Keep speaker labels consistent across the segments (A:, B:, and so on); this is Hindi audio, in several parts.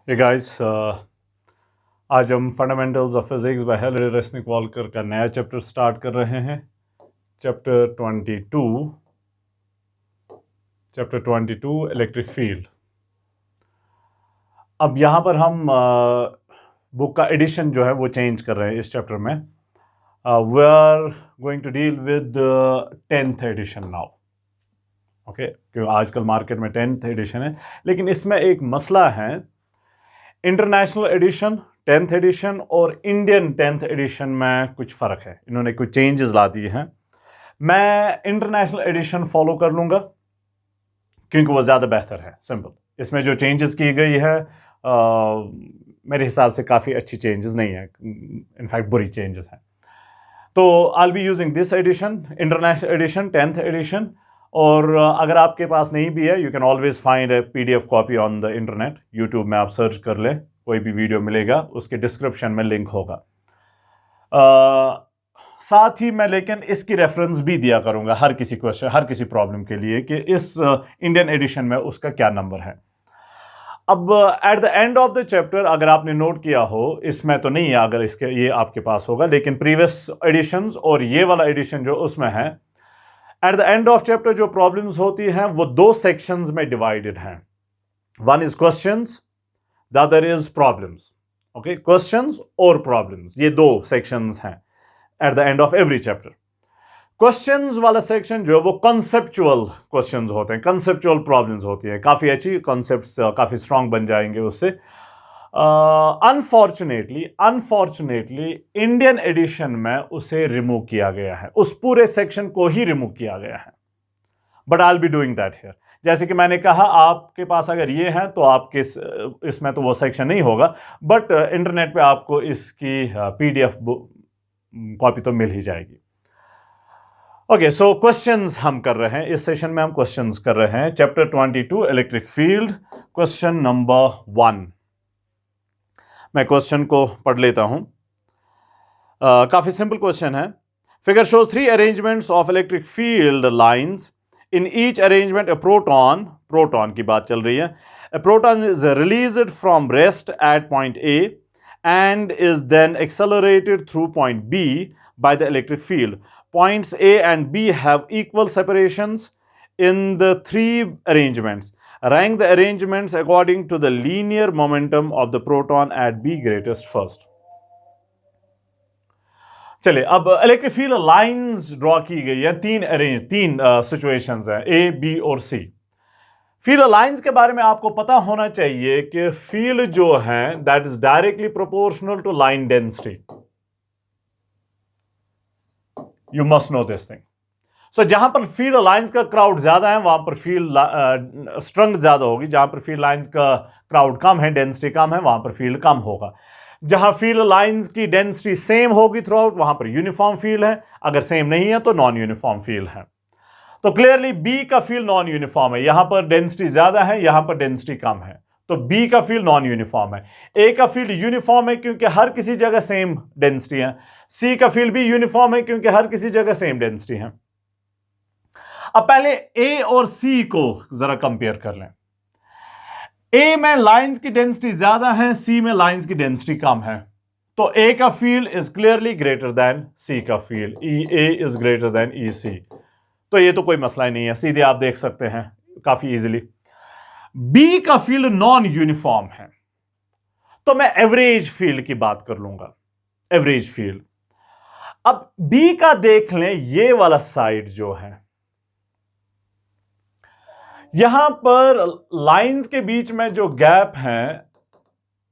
A: Hey guys, आज हम fundamentals of physics by Henry Resnik-Volker का नया चैप्टर स्टार्ट कर रहे हैं। Chapter 22 electric field. अब यहाँ पर हम बुक का एडिशन जो है वो चेंज कर रहे हैं इस चैप्टर में। We are going to deal with 10th edition now. Okay, क्योंकि आजकल मार्केट में 10th एडिशन है, लेकिन इसमें एक मसला है। इंटरनेशनल एडिशन 10th एडिशन और इंडियन 10th एडिशन में कुछ फ़र्क है। इन्होंने कुछ चेंजेस ला दिए हैं। मैं इंटरनेशनल एडिशन फॉलो कर लूँगा क्योंकि वो ज़्यादा बेहतर है। सिंपल, इसमें जो चेंजेस की गई है मेरे हिसाब से काफ़ी अच्छी चेंजेस नहीं है, इनफैक्ट बुरी चेंजेस हैं। तो I be using this edition, international edition 10th edition. और अगर आपके पास नहीं भी है, you can always find a PDF copy on the internet. YouTube में आप सर्च कर ले, कोई भी वीडियो मिलेगा, उसके डिस्क्रिप्शन में लिंक होगा। साथ ही मैं लेकिन इसकी रेफरेंस भी दिया करूंगा हर किसी क्वेश्चन, हर किसी प्रॉब्लम के लिए कि इस इंडियन एडिशन में उसका क्या नंबर है। अब at the end of the chapter, अगर आपने नोट किया हो, इसमें तो नहीं है, अगर इसके ये आपके पास होगा, लेकिन प्रीवियस एडिशंस और ये वाला एडिशन जो उसमें है, at the end of chapter जो प्रॉब्लम्स होती हैं वो दो सेक्शंस में डिवाइडेड हैं। One is questions, the other is problems. Okay, questions और प्रॉब्लम्स, ये दो सेक्शंस हैं at the end of every chapter. Questions वाला सेक्शन जो है वो कॉन्सेप्चुअल क्वेश्चंस होते हैं, कॉन्सेप्चुअल प्रॉब्लम्स होती है, काफ़ी अच्छी कॉन्सेप्ट्स, काफ़ी स्ट्रांग बन जाएंगे उससे। अनफॉर्चुनेटली इंडियन एडिशन में उसे रिमूव किया गया है, उस पूरे सेक्शन को ही रिमूव किया गया है। But I will be doing that here. जैसे कि मैंने कहा, आपके पास अगर ये है तो आपके इसमें तो वो सेक्शन नहीं होगा, बट इंटरनेट पे आपको इसकी PDF कॉपी तो मिल ही जाएगी। ओके, सो क्वेश्चंस हम कर रहे हैं इस सेशन में, हम क्वेश्चंस कर रहे हैं chapter 22 electric field. Question number 1, मैं क्वेश्चन को पढ़ लेता हूं। काफी सिंपल क्वेश्चन है। Figure shows 3 arrangements of electric field lines. In each arrangement a proton की बात चल रही है, a proton is released from rest at point A and is then accelerated through point B by the electric field. Points A and B have equal separations in the three arrangements. Rank the arrangements according to the linear momentum of the proton at B greatest first. चलिए, अब इलेक्ट्रिक फील्ड लाइंस ड्रॉ की गई है, तीन सिचुएशंस हैं, A, B और C। फील्ड लाइंस के बारे में आपको पता होना चाहिए कि फील्ड जो है that is directly proportional to line density. You must know this thing. So जहां पर फील्ड लाइंस का क्राउड ज्यादा है वहां पर फील्ड स्ट्रेंथ ज्यादा होगी, जहां पर फील्ड लाइंस का क्राउड कम है, डेंसिटी कम है, वहां पर फील्ड कम होगा। जहां फील्ड लाइंस की डेंसिटी सेम होगी थ्रू आउट, वहां पर यूनिफॉर्म फील्ड है, अगर सेम नहीं है तो नॉन यूनिफॉर्म फील्ड है। तो क्लियरली बी का फील्ड नॉन यूनिफॉर्म है, यहां पर डेंसिटी ज्यादा है, यहां पर डेंसिटी कम है, तो बी का फील्ड नॉन यूनिफॉर्म है। ए का फील्ड यूनिफॉर्म है क्योंकि हर किसी जगह सेम डेंसिटी है। सी का फील्ड भी यूनिफॉर्म है क्योंकि हर किसी जगह सेम डेंसिटी है। अब पहले ए और सी को जरा कंपेयर कर लें। ए में लाइंस की डेंसिटी ज्यादा है, सी में लाइंस की डेंसिटी कम है, तो ए का field is clearly greater than C का field. A is greater than E C, तो ये तो कोई मसला ही नहीं है, सीधे आप देख सकते हैं काफी इजीली। बी का फील्ड नॉन यूनिफॉर्म है, तो मैं एवरेज फील्ड की बात कर लूंगा, एवरेज फील्ड। अब बी का देख लें, ये वाला साइड जो है, यहां पर लाइंस के बीच में जो गैप है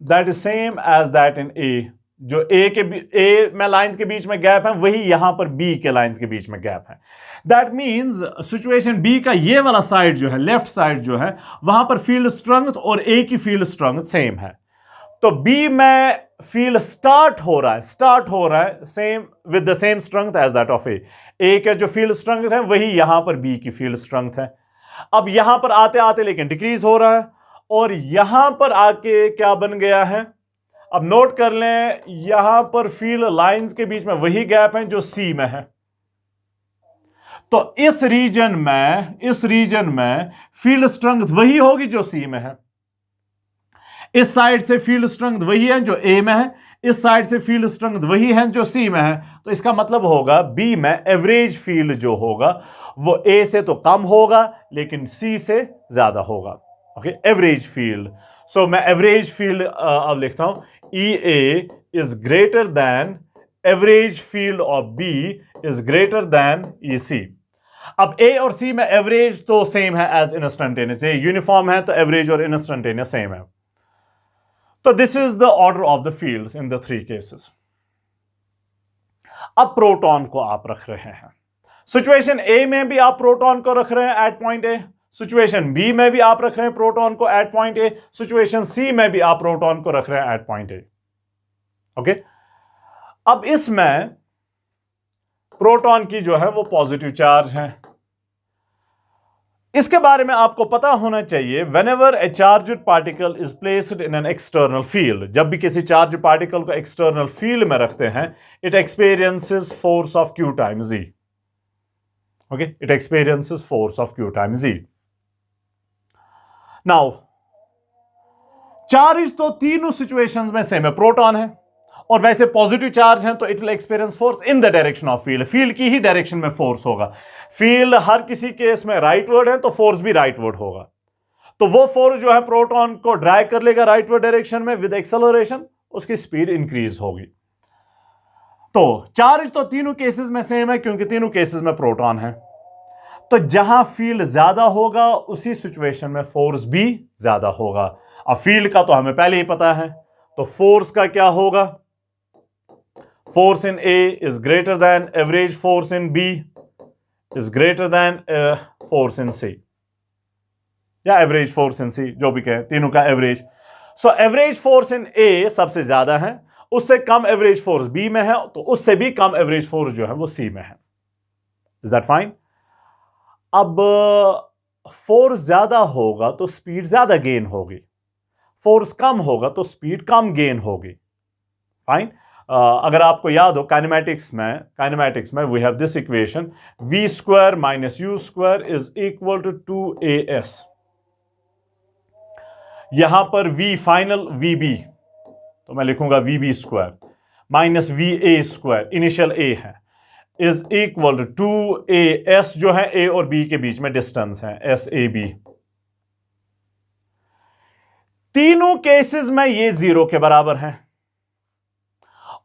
A: that is same as that in A. जो ए में लाइंस के बीच में गैप है, वही यहां पर बी के लाइंस के बीच में गैप है। दैट मींस सिचुएशन बी का ये वाला साइड जो है, लेफ्ट साइड जो है, वहां पर फील्ड स्ट्रेंथ और ए की फील्ड स्ट्रेंथ सेम है। तो बी में फील्ड स्टार्ट हो रहा है same with the same strength as that of A का जो फील्ड स्ट्रेंथ है वही यहां पर बी की फील्ड स्ट्रेंथ है। अब यहां पर आते आते लेकिन डिक्रीज हो रहा है, और यहां पर आके क्या बन गया है, अब नोट कर लें, यहां पर फील्ड लाइंस के बीच में वही गैप है जो सी में है। तो इस रीजन में फील्ड स्ट्रेंथ वही होगी जो सी में है। इस साइड से फील्ड स्ट्रेंथ वही है जो ए में है, इस साइड से फील्ड स्ट्रेंथ वही है जो सी में है, तो इसका मतलब होगा बी में एवरेज फील्ड जो होगा वो ए से तो कम होगा लेकिन सी से ज्यादा होगा। Okay, average field. सो मैं एवरेज फील्ड अब लिखता हूं, E A is greater than average field of B is greater than E C. अब ए और सी में एवरेज तो सेम है एज इंस्टेंटेनियस, ये यूनिफॉर्म है तो एवरेज और इंस्टेंटेनियस सेम है। तो this is the order of the fields in the three cases. अब प्रोटॉन को आप रख रहे हैं, सिचुएशन ए में भी आप प्रोटॉन को रख रहे हैं at point A, situation B में भी आप रख रहे हैं प्रोटॉन को at point A, situation C में भी आप प्रोटॉन को रख रहे हैं एट पॉइंट ए। ओके, अब इसमें प्रोटॉन की जो है वो पॉजिटिव चार्ज है। इसके बारे में आपको पता होना चाहिए, whenever a charged particle is placed in an external field, जब भी किसी चार्ज पार्टिकल को एक्सटर्नल फील्ड में रखते हैं, it experiences force of Q times G. Okay, it experiences force of Q times G. Now charge तो तीनों सिचुएशंस में सेम है, प्रोटॉन है और वैसे पॉजिटिव चार्ज है तो it will experience force in the direction of field, field की ही डायरेक्शन में फोर्स होगा। फील्ड हर किसी केस में राइटवर्ड है तो फोर्स भी राइटवर्ड होगा, तो वो फोर्स जो है प्रोटॉन को ड्रैग कर लेगा राइटवर्ड डायरेक्शन में, विद एक्सेलरेशन उसकी स्पीड इंक्रीज होगी। तो चार्ज तो तीनों केसेस में सेम है क्योंकि तीनों केसेस में प्रोटॉन है, तो जहां फील्ड ज्यादा होगा उसी सिचुएशन में फोर्स भी ज्यादा होगा। अब फील्ड का तो हमें पहले ही पता है, तो फोर्स का क्या होगा, force in A is greater than average force in B is greater than force in C, या average force in C, जो भी कहें, तीनों का average. So average force in A सबसे ज्यादा है, उससे कम एवरेज फोर्स B में है, तो उससे भी कम एवरेज फोर्स जो है वो C में है। Is that fine? अब फोर्स ज्यादा होगा तो स्पीड ज्यादा गेन होगी, फोर्स कम होगा तो स्पीड कम गेन होगी। फाइन। अगर आपको याद हो काइनेमैटिक्स में we have this equation, v square minus U square is equal to 2as। यहां पर v फाइनल vb, तो मैं लिखूंगा vb square minus va square, initial a है, इज इक्वल टू 2as जो है a और b के बीच में डिस्टेंस है, sab। तीनों केसेस में ये 0 के बराबर है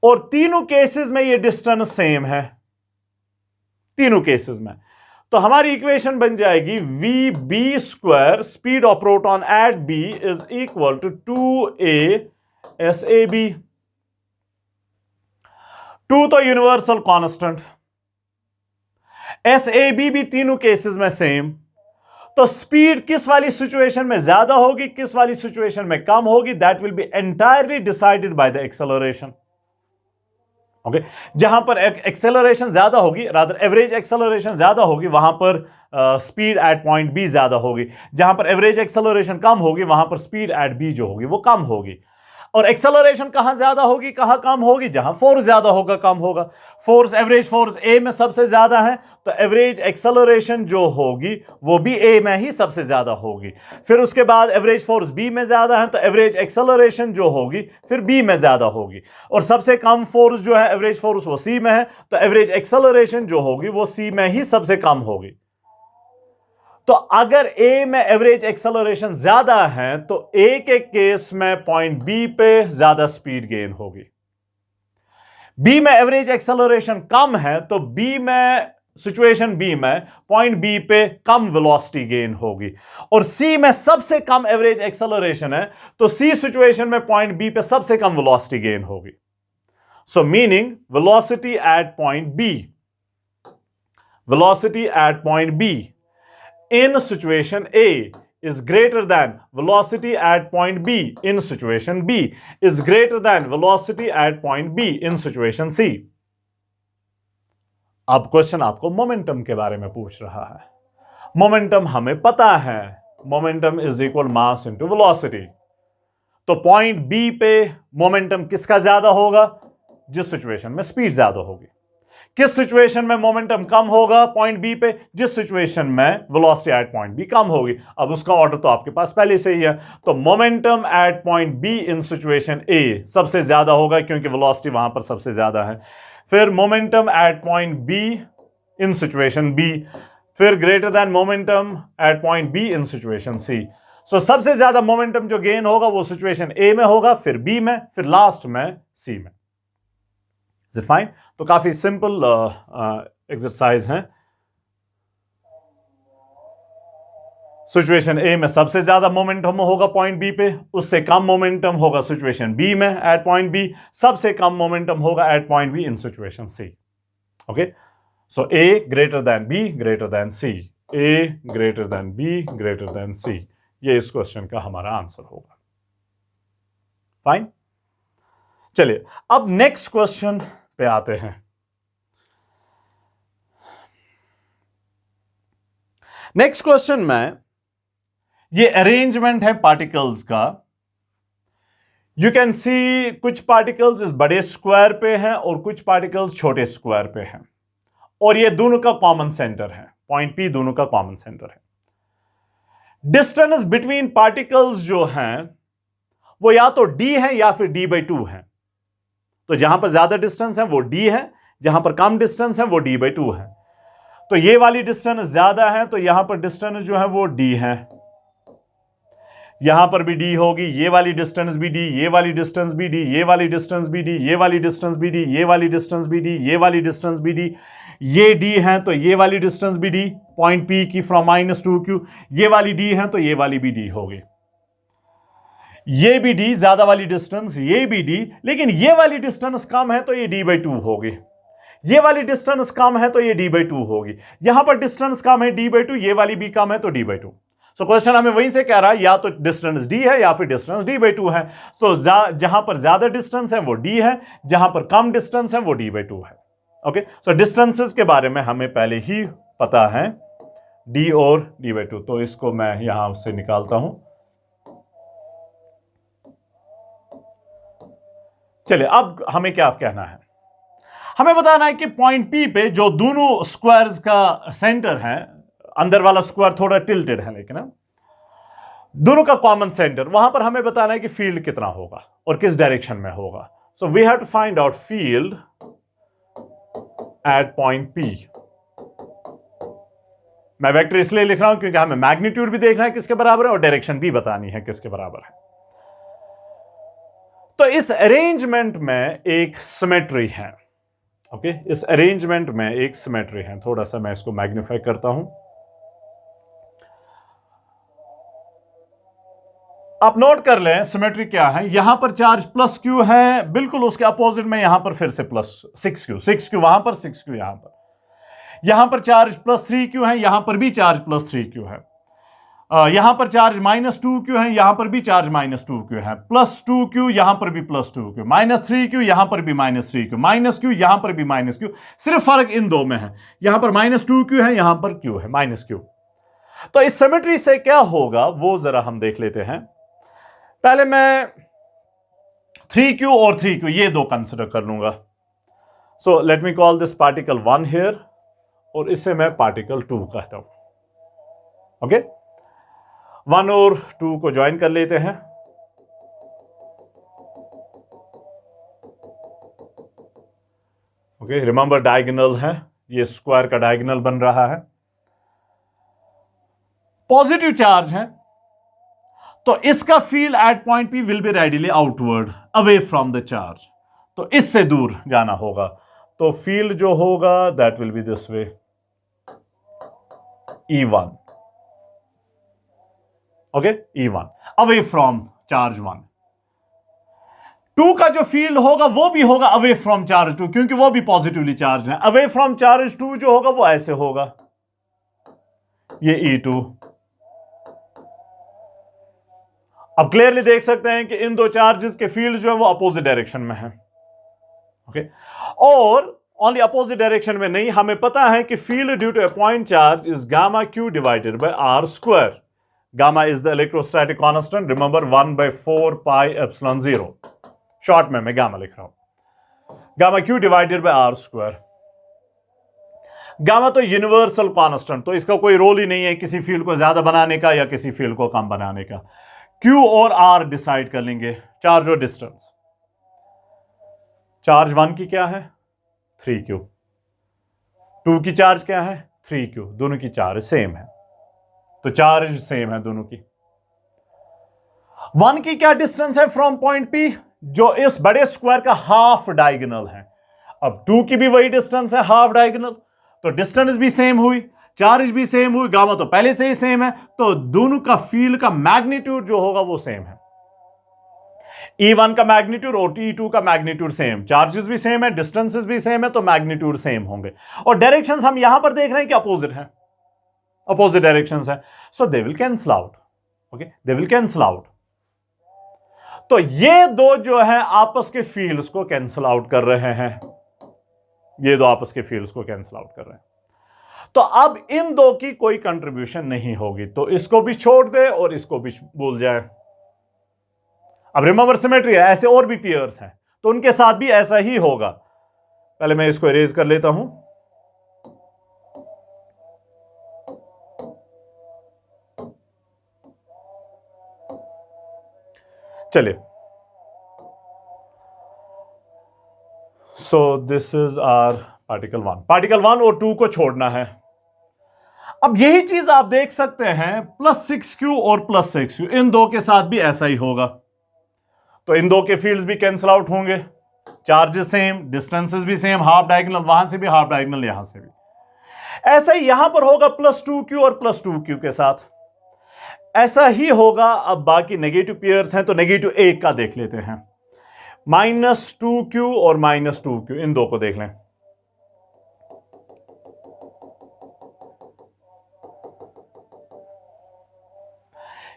A: और तीनों केसेस में ये डिस्टेंस सेम है, तीनों केसेस में। तो हमारी इक्वेशन बन जाएगी vb square, speed of proton at b is equal to 2a sab। 2 तो यूनिवर्सल कांस्टेंट, sab भी तीनों केसेस में सेम, तो स्पीड किस वाली सिचुएशन में ज्यादा होगी, किस वाली सिचुएशन में कम होगी, that will B entirely decided by the acceleration. Okay, जहां पर एक्सेलरेशन ज्यादा होगी, रादर एवरेज एक्सेलरेशन ज्यादा होगी, वहां पर स्पीड एट पॉइंट बी ज्यादा होगी। जहां पर एवरेज एक्सेलरेशन कम होगी, वहां पर स्पीड एट बी जो होगी वो कम होगी। और एक्सेलरेशन कहां ज्यादा होगी, कहां कम होगी, जहां फोर्स ज्यादा होगा कम होगा। फोर्स, एवरेज फोर्स ए में सबसे ज्यादा है, तो एवरेज एक्सेलरेशन जो होगी वो भी ए में ही सबसे ज्यादा होगी। फिर उसके बाद एवरेज फोर्स बी में ज्यादा है, तो एवरेज एक्सेलरेशन जो होगी फिर बी में ज्यादा होगी। और सबसे कम फोर्स जो है एवरेज फोर्स वो सी में है, तो एवरेज एक्सेलरेशन जो होगी वो सी में ही सबसे कम होगी। तो अगर ए में एवरेज एक्सेलरेशन ज्यादा है तो ए के केस में पॉइंट बी पे ज्यादा स्पीड गेन होगी। बी में एवरेज एक्सेलरेशन कम है तो बी में, सिचुएशन बी में पॉइंट बी पे कम वेलोसिटी गेन होगी। और सी में सबसे कम एवरेज एक्सेलरेशन है तो सी सिचुएशन में पॉइंट बी पे सबसे कम वेलोसिटी गेन होगी। So meaning velocity at point B, velocity at point B in situation A is greater than velocity at point B in situation B is greater than velocity at point B in situation C। अब क्वेश्चन आपको मोमेंटम के बारे में पूछ रहा है। मोमेंटम हमें पता है, momentum is equal mass into velocity. तो पॉइंट बी पे मोमेंटम किसका ज्यादा होगा, जिस सिचुएशन में स्पीड ज्यादा होगी। किस सिचुएशन में मोमेंटम कम होगा पॉइंट बी पे? जिस सिचुएशन में वेलोसिटी एट पॉइंट बी कम होगी। अब उसका ऑर्डर तो आपके पास पहले से ही है, तो momentum at point B in situation A सबसे ज्यादा होगा क्योंकि वेलोसिटी वहां पर सबसे ज्यादा है। फिर momentum at point B in situation B, फिर greater than momentum at point B in situation C. So सबसे ज्यादा मोमेंटम जो गेन होगा वो सिचुएशन ए में होगा, फिर बी में, फिर लास्ट में सी में। Is it fine? तो काफी सिंपल एक्सरसाइज है। सिचुएशन ए में सबसे ज्यादा मोमेंटम होगा पॉइंट बी पे, उससे कम मोमेंटम होगा सिचुएशन बी में एट पॉइंट बी, सबसे कम मोमेंटम होगा at point B in situation C. Okay, so A greater than B greater than C, A greater than B greater than C, ये इस क्वेश्चन का हमारा आंसर होगा। फाइन, चलिए अब नेक्स्ट क्वेश्चन पे आते हैं। नेक्स्ट क्वेश्चन में ये अरेंजमेंट है पार्टिकल्स का। यू कैन सी कुछ पार्टिकल्स इस बड़े स्क्वायर पे हैं और कुछ पार्टिकल्स छोटे स्क्वायर पे हैं, और ये दोनों का कॉमन सेंटर है, पॉइंट पी दोनों का कॉमन सेंटर है। डिस्टेंस बिटवीन पार्टिकल्स जो हैं वो या तो d है या फिर d/2 है। तो जहां पर ज्यादा डिस्टेंस है वो d है, जहां पर कम डिस्टेंस है वो d/2 है। तो ये वाली डिस्टेंस ज्यादा है तो यहां पर डिस्टेंस जो है वो d है, यहां पर भी d होगी, ये वाली डिस्टेंस भी d, ये वाली डिस्टेंस भी d, ये वाली डिस्टेंस भी d, ये वाली डिस्टेंस भी d, ये वाली डिस्टेंस भी d, ये वाली डिस्टेंस भी d, ये d है तो ये वाली डिस्टेंस भी d, पॉइंट P की फ्रॉम -2q, ये वाली d है तो ये वाली भी d होगी, ये भी d ज्यादा वाली डिस्टेंस, ये भी d, लेकिन ये वाली डिस्टेंस कम है तो ये d/2 होगी, ये वाली डिस्टेंस कम है तो ये d/2 होगी, यहां पर डिस्टेंस कम है d/2, ये वाली भी कम है तो d/2। सो क्वेश्चन हमें वहीं से कह रहा है या तो डिस्टेंस d है या फिर डिस्टेंस d/2 है। तो जहां पर ज्यादा डिस्टेंस है वो d है, जहां पर कम डिस्टेंस है वो d/2 है। ओके, सो डिस्टेंसेस के बारे में हमें पहले ही पता है, d और d/2, तो इसको मैं यहां से निकालता हूं। चलिए अब हमें क्या कहना है, हमें बताना है कि पॉइंट P पे जो दोनों स्क्वायर्स का सेंटर है, अंदर वाला स्क्वायर थोड़ा टिल्टेड है लेकिन दोनों का कॉमन सेंटर, वहां पर हमें बताना है कि फील्ड कितना होगा और किस डायरेक्शन में होगा। So we have to find out field at point P। मैं वेक्टर इसलिए लिख रहा हूं क्योंकि हमें मैग्नीट्यूड भी देखना है किसके बराबर है और डायरेक्शन भी बतानी है किसके बराबर है। तो इस अरेंजमेंट में एक सिमेट्री है। ओके, इस अरेंजमेंट में एक सिमेट्री है, थोड़ा सा मैं इसको मैग्नीफाई करता हूं। आप नोट कर लें सिमेट्री क्या है। यहां पर चार्ज +q है, बिल्कुल उसके अपोजिट में यहां पर फिर से +6q वहां पर 6q यहां पर चार्ज +3q है, यहां पर भी चार्ज +3q है, यहां पर चार्ज -2q है, यहां पर भी चार्ज -2q है, +2q यहां पर भी +2q, -3q यहां पर भी -3q, -q यहां पर भी -q, सिर्फ फर्क इन दो में है, यहां पर -2q है, यहां पर q है -q। तो इस सिमेट्री से क्या होगा वो जरा हम देख लेते हैं। पहले मैं 3q और 3q ये दो कंसिडर कर लूंगा। So let me call this particle 1 here और इससे मैं पार्टिकल 2 कहता हूं। ओके, 1 और 2 को ज्वाइन कर लेते हैं। ओके, रिमेंबर डायगोनल है, ये स्क्वायर का डायगोनल बन रहा है, पॉजिटिव चार्ज है, तो इसका field at point P will be readily outward away from the charge, तो इससे दूर जाना होगा, तो फील्ड जो होगा that will B this way, E1। Okay, E1 away from charge 1। 2 का जो फील्ड होगा वो भी होगा अवे फ्रॉम चार्ज 2, क्योंकि वो भी पॉजिटिवली चार्ज है। अवे फ्रॉम चार्ज 2 जो होगा वो ऐसे होगा, ये E2। अब क्लियरली देख सकते हैं कि इन दो चार्जेस के फील्ड जो है वो अपोजिट डायरेक्शन में है। ओके, और ओनली अपोजिट डायरेक्शन में नहीं, हमें पता है कि field due to a point charge is gamma q divided by r square. Gamma is the electrostatic constant, remember 1/4 pi epsilon 0। Short में मैं गामा लिख रहा हूं, gamma q divided by r square. Gamma तो यूनिवर्सल कांस्टेंट, तो इसका कोई रोल ही नहीं है किसी फील्ड को ज्यादा बनाने का या किसी फील्ड को कम बनाने का। क्यू और आर डिसाइड कर लेंगे, चार्ज और डिस्टेंस। चार्ज 1 की क्या है 3Q, 2 की चार्ज क्या है 3Q, दोनों की चार्ज सेम है, तो चार्ज सेम है दोनों की। 1 की क्या डिस्टेंस है फ्रॉम पॉइंट P, जो इस बड़े स्क्वायर का हाफ डायगोनल है। अब 2 की भी वही डिस्टेंस है हाफ डायगोनल, तो डिस्टेंस भी सेम हुई, चार्ज भी सेम हुई, गामा तो पहले से ही सेम है, तो दोनों का फील्ड का मैग्नीट्यूड जो होगा वो सेम है। E1 का मैग्नीट्यूड और E2 का मैग्नीट्यूड सेम, चार्जेस भी सेम है, डिस्टेंसेस भी सेम है, तो मैग्नीट्यूड सेम होंगे। और डायरेक्शंस हम यहां पर देख रहे हैं कि अपोजिट है, अपोजिट डायरेक्शंस है, so they will cancel out. Okay, they will cancel out. तो ये दो जो है आपस के फील्ड्स को कैंसल आउट कर रहे हैं, ये दो आपस के फील्ड्स को कैंसल आउट कर रहे हैं। तो अब इन दो की कोई कंट्रीब्यूशन नहीं होगी, तो इसको भी छोड़ दे और इसको भी भूल जाए। अब रिमेंबर सिमेट्री है, ऐसे और भी पेयर्स हैं तो उनके साथ भी ऐसा ही होगा। पहले मैं इसको इरेज कर लेता हूं। चलिए, so this is our particle 1। Particle 1 और 2 को छोड़ना है। अब यही चीज आप देख सकते हैं +6Q और +6Q, इन दो के साथ भी ऐसा ही होगा। तो इन दो के फील्ड्स भी कैंसल आउट होंगे, चार्जेस सेम, डिस्टेंसेस भी सेम, हाफ डायगोनल वहां से भी, हाफ डायगोनल यहां से भी। ऐसा ही यहां पर होगा +2Q और +2Q के साथ, ऐसा ही होगा। अब बाकी नेगेटिव पेयर्स हैं तो नेगेटिव एक का देख लेते हैं, -2Q और -2Q, इन दो को देख लें।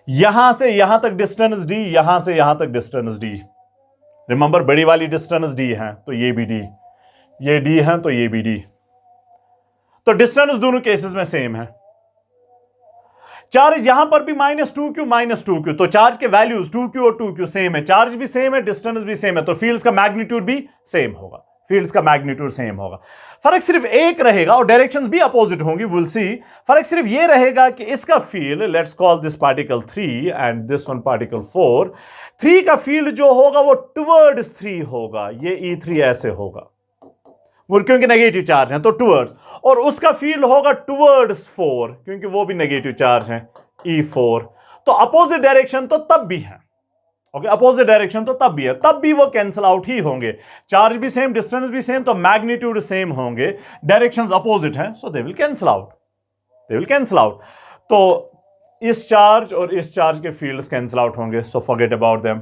A: यहां से यहां तक डिस्टेंस D, यहां से यहां तक डिस्टेंस D। रिमेंबर बड़ी वाली डिस्टेंस D है तो ये भी D, ये D है तो ये भी D, तो डिस्टेंस दोनों केसेस में सेम है। चार्ज यहां पर भी -2Q, तो चार्ज के वैल्यूज 2Q और 2Q सेम है, चार्ज भी सेम है, डिस्टेंस भी सेम है, तो फील्ड्स का मैग्नीट्यूड भी सेम होगा, फील्ड्स का मैग्नीट्यूड सेम होगा। फर्क सिर्फ एक रहेगा और डायरेक्शंस भी अपोजिट होंगी, विल सी। फर्क सिर्फ ये रहेगा कि इसका field, let's call this particle 3 and this one particle 4, 3 का फील्ड जो होगा वो टुवर्ड्स 3 होगा, ये E3 ऐसे होगा, वो क्योंकि नेगेटिव चार्ज है तो टुवर्ड्स, और उसका फील्ड होगा टुवर्ड्स 4 क्योंकि वो भी नेगेटिव चार्ज है, E4। तो अपोजिट डायरेक्शन तो तब भी है, ओके, अपोजिट डायरेक्शन तो तब भी है, तब भी वो कैंसल आउट ही होंगे, चार्ज भी सेम, डिस्टेंस भी सेम, तो मैग्नीट्यूड सेम होंगे, डायरेक्शंस अपोजिट हैं, so they will cancel out, they will cancel out. तो इस चार्ज और इस चार्ज के फील्ड्स कैंसल आउट होंगे, so forget about them.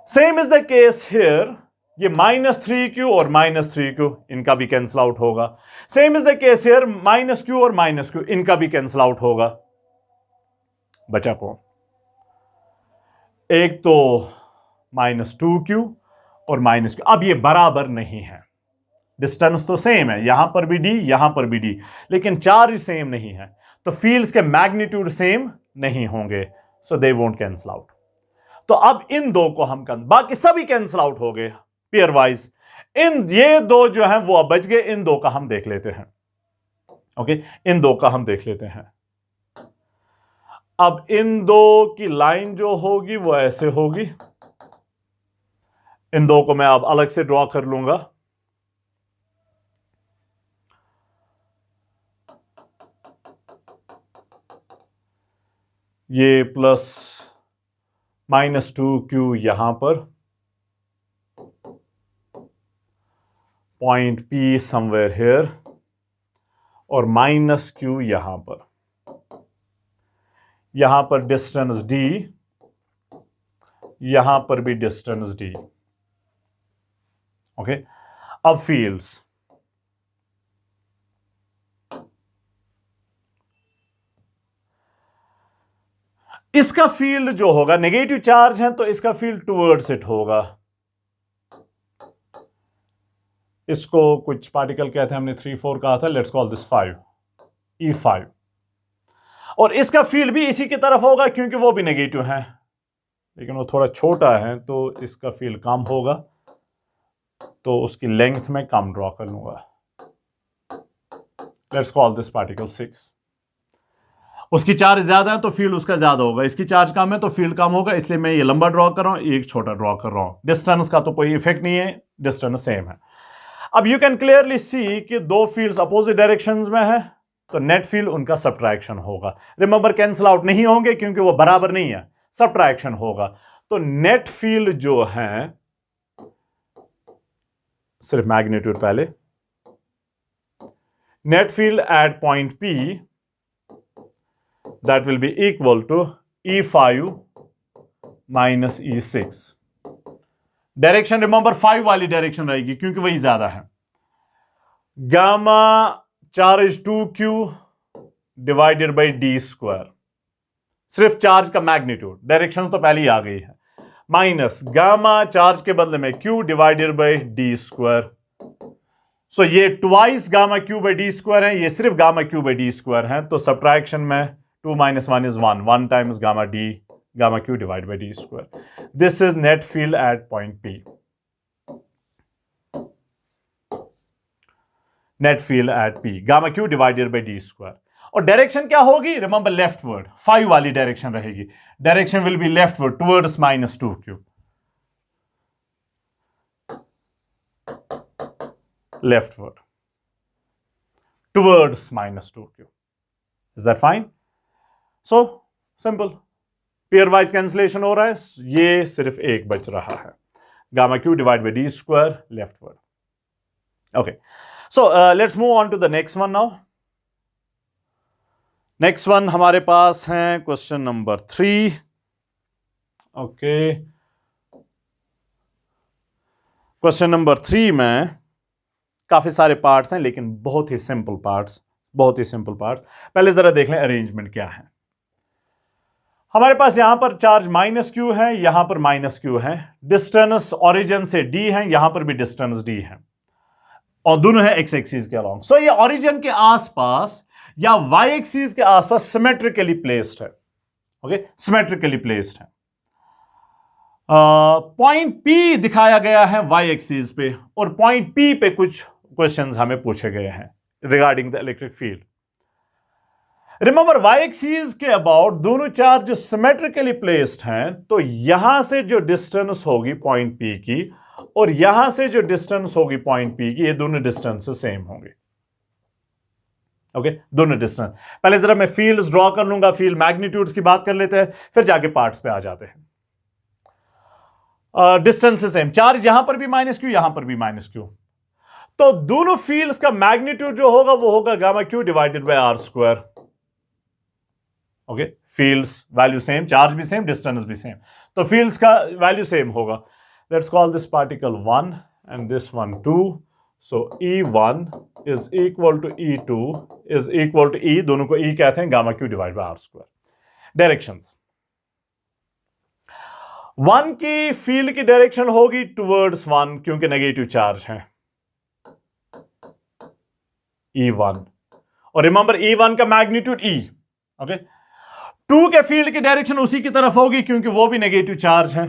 A: Same is the case here, ये -3Q और -3Q, इनका भी कैंसल आउट होगा। Same is the case here, -Q और -Q, इनका भी कैंसल आउट होगा। बचा कौन? एक तो -2Q और -Q, अब ये बराबर नहीं है, डिस्टेंस तो सेम है, यहां पर भी D, यहां पर भी D, लेकिन चार्ज सेम नहीं है, तो फील्ड्स के मैग्नीट्यूड सेम नहीं होंगे, सो दे वोंट कैंसल आउट। तो अब इन दो को हम बाकी सभी कैंसल आउट हो गए पेयर वाइज, इन ये दो जो हैं वो अब बच गए, इन दो का हम देख लेते हैं। ओके, इन दो का हम देख लेते हैं। अब इन दो की लाइन जो होगी वो ऐसे होगी, इन दो को मैं अब अलग से ड्रॉ कर लूंगा। ये +-2Q यहां पर, पॉइंट P समवेयर हियर, और -Q यहां पर डिस्टेंस D, यहां पर भी डिस्टेंस D। ओके, अब फील्ड्स, इसका फील्ड जो होगा, नेगेटिव चार्ज है तो इसका फील्ड टुवर्ड्स इट होगा, इसको कुछ पार्टिकल कहते हैं, हमने 3-4 कहा था, लेट्स कॉल दिस 5, E5, और इसका फील्ड भी इसी की तरफ होगा क्योंकि वो भी नेगेटिव है, लेकिन वो थोड़ा छोटा है तो इसका फील्ड कम होगा, तो उसकी लेंथ में कम ड्रॉ कर लूंगा। Let's call this particle 6। उसकी चार्ज ज्यादा है तो फील्ड उसका ज्यादा होगा, इसकी चार्ज कम है तो फील्ड कम होगा, इसलिए मैं ये लंबा ड्रॉ कर रहा हूं, एक छोटा ड्रॉ कर रहा हूं। डिस्टेंस का तो कोई इफेक्ट नहीं है, डिस्टेंस सेम है। अब यू कैन क्लियरली सी कि दो फील्ड्स अपोजिट डायरेक्शंस में है, तो नेट फील्ड उनका सब्ट्रैक्शन होगा। रिमेंबर कैंसिल आउट नहीं होंगे क्योंकि वो बराबर नहीं है, सब्ट्रैक्शन होगा। तो नेट फील्ड जो है, सिर्फ मैग्नीट्यूड पहले, net field at point P that will be equal to E5 minus E6। Direction remember 5 वाली डायरेक्शन रहेगी क्योंकि वही ज्यादा है। Gamma charge 2Q divided by D square, सिर्फ चार्ज का मैग्नीट्यूड, डायरेक्शन तो पहले ही आ गई है, माइनस गामा चार्ज के बदले में Q divided by D square. So ये twice gamma Q by D square है, ये सिर्फ gamma Q by D square है। तो सब्ट्रैक्शन में 2 minus 1 is 1, 1 times gamma Q divided by d square. This is net field at point P. Net field at P, gamma Q divided by d square. और डायरेक्शन क्या होगी? रिमेंबर लेफ्टवर्ड, 5 वाली डायरेक्शन रहेगी। Direction will be leftward towards -2Q, leftward towards -2Q। Is that fine? So simple, pairwise cancellation हो रहा है, ये सिर्फ एक बच रहा है, gamma Q divide by D square leftward. Okay, so let's move on to the next one now. Next one हमारे पास है question number 3। Okay, question number 3 में काफी सारे पार्ट्स हैं लेकिन बहुत ही सिंपल पार्ट्स, बहुत ही सिंपल पार्ट्स। पहले जरा देख लें अरेंजमेंट क्या है। हमारे पास यहां पर चार्ज -Q है, यहां पर -Q है, डिस्टेंस ओरिजिन से D है, यहां पर भी डिस्टेंस D है, और दोनों है x एक्सिस के अलोंग। सो ये ओरिजिन के आसपास या y एक्सिस के आसपास सिमेट्रिकली प्लेस्ड है। ओके, सिमेट्रिकली प्लेस्ड है। पॉइंट P दिखाया गया है y एक्सिस पे, और पॉइंट P पे कुछ क्वेश्चंस हमें पूछे गए हैं regarding the electric field. Remember y axis के अबाउट दोनों चार्ज जो सिमेट्रिकली प्लेस्ड हैं, तो यहां से जो डिस्टेंस होगी पॉइंट P की और यहां से जो डिस्टेंस होगी पॉइंट P की, ये दोनों डिस्टेंस सेम होंगे। ओके, दोनों डिस्टेंस। पहले जरा मैं फील्ड्स ड्रॉ कर लूंगा, फील्ड मैग्नीट्यूड्स की बात कर लेते हैं, फिर जाके पार्ट्स पे आ जाते हैं। डिस्टेंस सेम, चार्ज यहां पर भी -Q, यहां पर भी -Q, तो दोनों फील्ड्स का मैग्नीट्यूड जो होगा वो होगा gamma Q divided by R square. Okay, fields value same, charge भी सेम, डिस्टेंस भी सेम, तो फील्ड्स का वैल्यू सेम होगा। Let's call this particle 1 and this one 2। So E1 is equal to E2 is equal to E, दोनों को E कहते हैं, gamma Q divide by R square. Directions, 1 की फील्ड की डायरेक्शन होगी टुवर्ड्स 1 क्योंकि नेगेटिव चार्ज है, E1, और रिमेंबर E1 का मैग्नीट्यूड E। ओके, 2 के फील्ड की डायरेक्शन उसी की तरफ होगी क्योंकि वो भी नेगेटिव चार्ज है,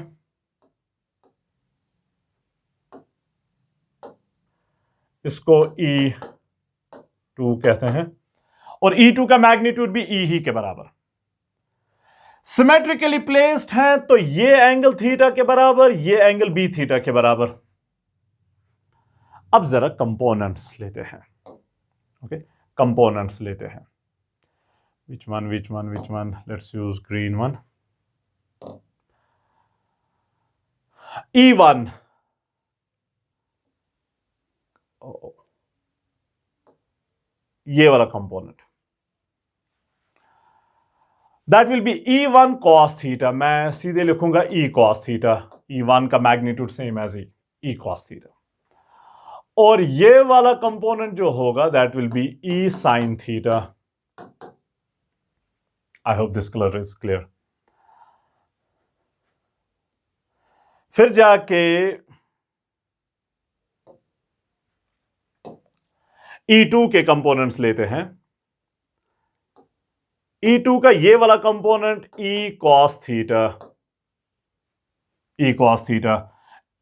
A: इसको E2 कहते हैं, और E2 का मैग्नीट्यूड भी E ही के बराबर। सिमेट्रिकली प्लेस्ड है तो ये एंगल थीटा के बराबर, ये एंगल बी थीटा के बराबर। अब जरा कंपोनेंट्स लेते हैं। ओके, कंपोनेंट्स लेते हैं। Which one? Let's use green one. E1. ये वाला component, that will be E1 cos theta. मैं सीधे लिखूंगा E cos थीटा। E1 का magnitude same as E cos theta. और ये वाला कंपोनेंट जो होगा that will be E sin theta. I hope this color is clear. फिर जाके E2 के कंपोनेंट्स लेते हैं। E2 का ये वाला component E cos theta,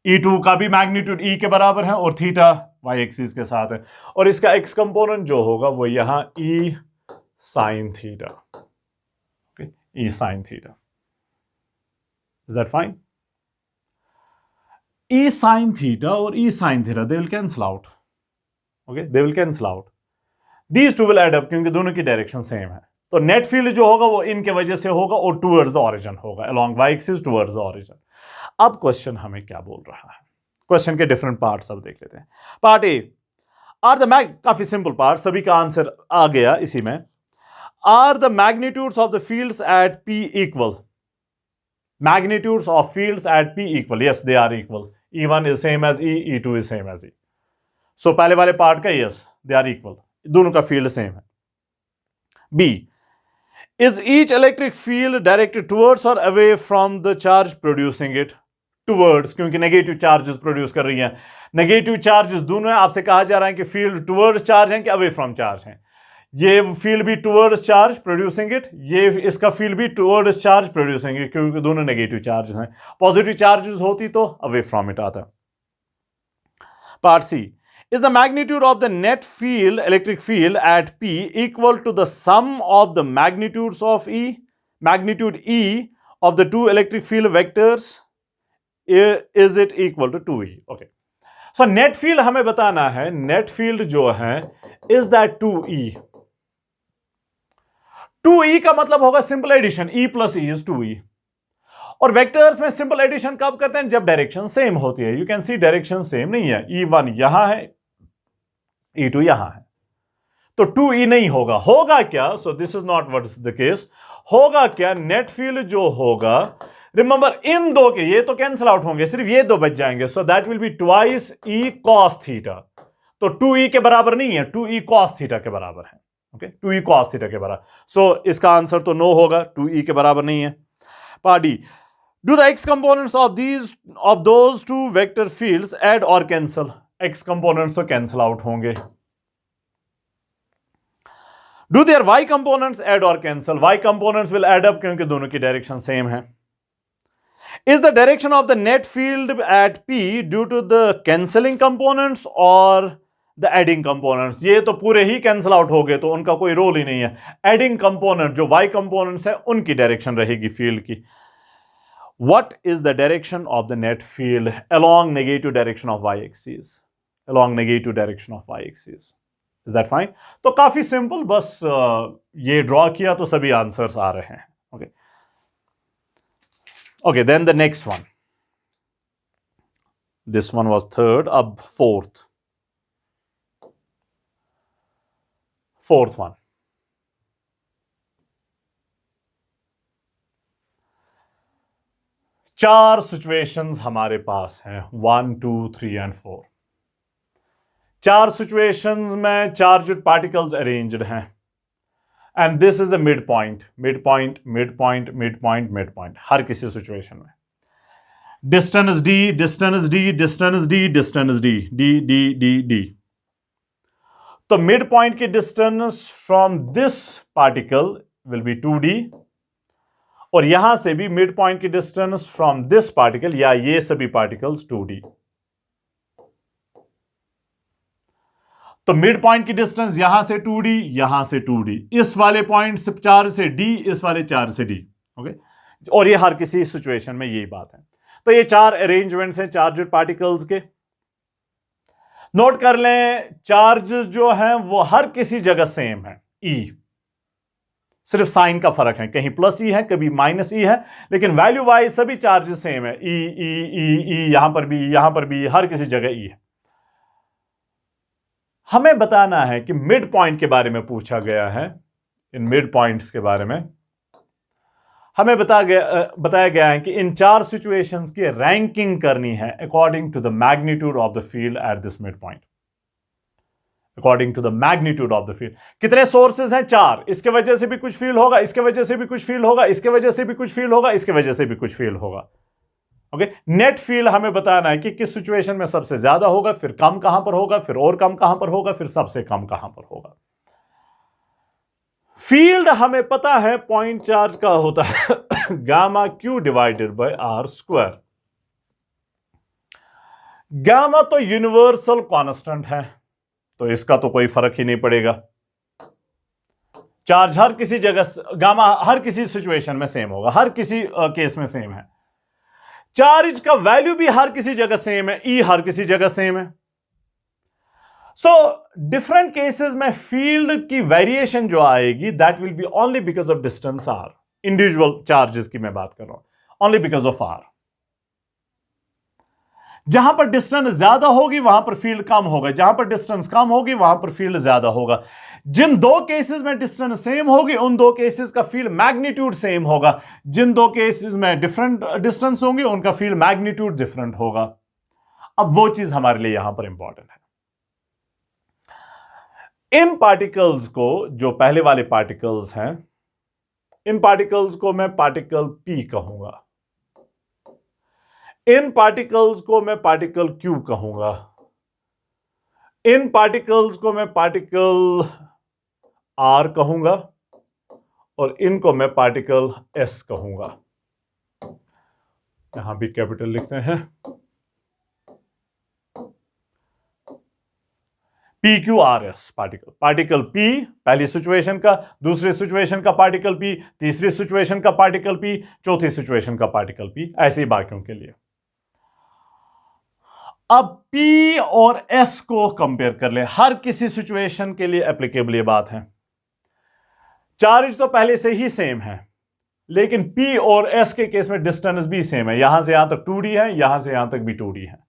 A: E2 का भी मैग्नीट्यूड E के बराबर है और थीटा y एक्सिस के साथ है, और इसका x कंपोनेंट जो होगा वो यहां E sin theta, okay, E sin theta. Is that fine? E sin theta और E sin theta they will cancel out, okay, they will cancel out, these two will add up, क्योंकि दोनों की डायरेक्शन सेम है। तो नेट फील्ड जो होगा वो इनके वजह से होगा और टूवर्ड्स ऑरिजिन होगा, along y axis towards origin. अब क्वेश्चन हमें क्या बोल रहा है, क्वेश्चन के डिफरेंट पार्ट्स अब देख लेते हैं। पार्ट ए, आर द काफी सिंपल पार्ट, सभी का आंसर आ गया इसी में। Are the magnitudes of the fields at P equal, magnitudes of fields at P equal, yes they are equal, E1 is same as E, E2 is same as E। So पहले वाले पार्ट का यस दे आर इक्वल, दोनों का फील्ड सेम है। B, is each electric field directed towards और away from the charge producing it, towards क्योंकि नेगेटिव चार्जेस प्रोड्यूस कर रही हैं, नेगेटिव चार्जेस दोनों है। आपसे कहा जा रहा है कि फील्ड टुवर्ड्स चार्ज है कि अवे फ्रॉम चार्ज है। ये फील्ड भी टुवर्ड्स चार्ज प्रोड्यूसिंग इट, ये इसका फील्ड भी टुवर्ड्स चार्ज प्रोड्यूसिंग इट, क्योंकि दोनों नेगेटिव चार्जेस हैं। पॉजिटिव चार्जेस होती तो अवे फ्रॉम इट आता। Part C, is the magnitude of the net field, electric field at P equal to the sum of the magnitudes of E, magnitude E of the two electric field vectors, is it equal to 2E? Okay. So net field हमें बताना है, net field जो है is that 2E. 2E का मतलब होगा simple addition, E plus E is 2E. और वेक्टर्स में सिंपल एडिशन कब करते हैं? जब डायरेक्शन सेम होती है। You can see direction same नहीं है, E1 यहां है, E2 यहां है, तो 2E नहीं होगा। होगा क्या? सो this is not what is the case. होगा क्या? नेट फील्ड जो होगा, रिमेंबर इन दो के ये तो कैंसिल आउट होंगे, सिर्फ ये दो बच जाएंगे, so that will be twice E cos theta. तो 2E के बराबर नहीं है, 2E cos थीटा के बराबर है, ओके, 2E cos थीटा के बराबर। सो इसका आंसर तो नो होगा, 2E के बराबर नहीं है। Part D, do the x components of those two vector fields add or cancel? x components तो cancel out होंगे। Do their y components add or cancel? y components will add up क्योंकि दोनों की डायरेक्शन सेम है। Is the direction of the net field at P due to the cancelling components or the adding components? ये तो पूरे ही कैंसिल आउट हो गए, तो उनका कोई रोल ही नहीं है। एडिंग कंपोनेंट जो y कंपोनेंट्स है उनकी डायरेक्शन रहेगी फील्ड की। What is the direction of the net field along negative direction of y axis? Along negative direction of y axis. Is that fine? तो काफी सिंपल, बस ये ड्रॉ किया तो सभी आंसर्स आ रहे हैं। Okay okay, then the next one, this one was third, अब फोर्थ वन। चार सिचुएशंस हमारे पास हैं, 1 2 3 एंड 4। चार सिचुएशंस में चार्ज्ड पार्टिकल्स अरेंज्ड हैं, and this is a mid point, mid point, mid point, mid point, mid point, हर किसी सिचुएशन में। Distance d, distance d, distance d, distance d, d d d d। तो मिड पॉइंट की distance from this particle will be 2d, और यहां से भी मिड पॉइंट की डिस्टेंस फ्रॉम दिस पार्टिकल या ये सभी पार्टिकल्स 2d। तो मिड पॉइंट की डिस्टेंस यहां से 2d, यहां से 2d, इस वाले पॉइंट से 4 से d, इस वाले 4 से d, ओके। और ये हर किसी सिचुएशन में यही बात है। तो ये चार अरेंजमेंट्स हैं चार्ज्ड पार्टिकल्स के। नोट कर लें, चार्जेस जो हैं वो हर किसी जगह सेम है, E, सिर्फ साइन का फर्क है, कहीं प्लस E है, कभी माइनस E है, लेकिन वैल्यू वाइज सभी चार्जेस सेम है। E E E E, यहां पर भी, यहां पर भी, हर किसी जगह E है। हमें बताना है कि मिड पॉइंट के बारे में पूछा गया है। इन मिड पॉइंट्स के बारे में हमें बताया गया है कि इन चार सिचुएशंस की रैंकिंग करनी है according to the magnitude of the field at this midpoint. According to the magnitude of the field. कितने सोर्सेज हैं? चार। इसके वजह से भी कुछ फील्ड होगा, इसके वजह से भी कुछ फील्ड होगा, इसके वजह से भी कुछ फील्ड होगा, इसके वजह से भी कुछ फील्ड होगा, ओके। नेट फील्ड हमें बताना है कि किस सिचुएशन में सबसे ज्यादा होगा, फिर कम कहां पर होगा, फिर और कम कहां पर होगा, फिर सबसे कम कहां पर होगा। फील्ड हमें पता है पॉइंट चार्ज का होता है gamma Q divided by R square. Gamma तो यूनिवर्सल कांस्टेंट है, तो इसका तो कोई फर्क ही नहीं पड़ेगा। चार्ज हर किसी जगह, गामा हर किसी सिचुएशन में सेम होगा, हर किसी केस में सेम है। चार्ज का वैल्यू भी हर किसी जगह सेम है, ई हर किसी जगह सेम है। सो डिफरेंट केसेस में फील्ड की वेरिएशन जो आएगी that will be only because of distance R. Individual charges की मैं बात कर रहा हूं, ओनली बिकॉज ऑफ आर। जहां पर डिस्टेंस ज्यादा होगी वहां पर फील्ड कम होगा, जहां पर डिस्टेंस कम होगी वहां पर फील्ड ज्यादा होगा। जिन दो केसेस में डिस्टेंस सेम होगी उन दो केसेस का फील्ड मैग्नीट्यूड सेम होगा, जिन दो केसेस में डिफरेंट डिस्टेंस होंगे उनका फील्ड मैग्नीट्यूड डिफरेंट होगा। अब वो चीज हमारे लिए यहां पर इंपॉर्टेंट है। इन पार्टिकल्स को, जो पहले वाले पार्टिकल्स हैं, इन पार्टिकल्स को मैं पार्टिकल P कहूंगा, इन पार्टिकल्स को मैं पार्टिकल Q कहूंगा, इन पार्टिकल्स को मैं पार्टिकल R कहूंगा और इनको मैं पार्टिकल S कहूंगा। यहां भी कैपिटल लिखते हैं, PQRS पार्टिकल। पार्टिकल P पहली सिचुएशन का, दूसरी सिचुएशन का पार्टिकल P, तीसरी सिचुएशन का पार्टिकल P, चौथी सिचुएशन का पार्टिकल P, ऐसे ही बाकियों के लिए। अब P और S को कंपेयर कर ले, हर किसी सिचुएशन के लिए एप्लीकेबल ये बात है। चार्ज तो पहले से ही सेम है, लेकिन P और S के केस में डिस्टेंस भी सेम है। यहां से यहां तक 2D है, यहां से यहां तक भी 2D है।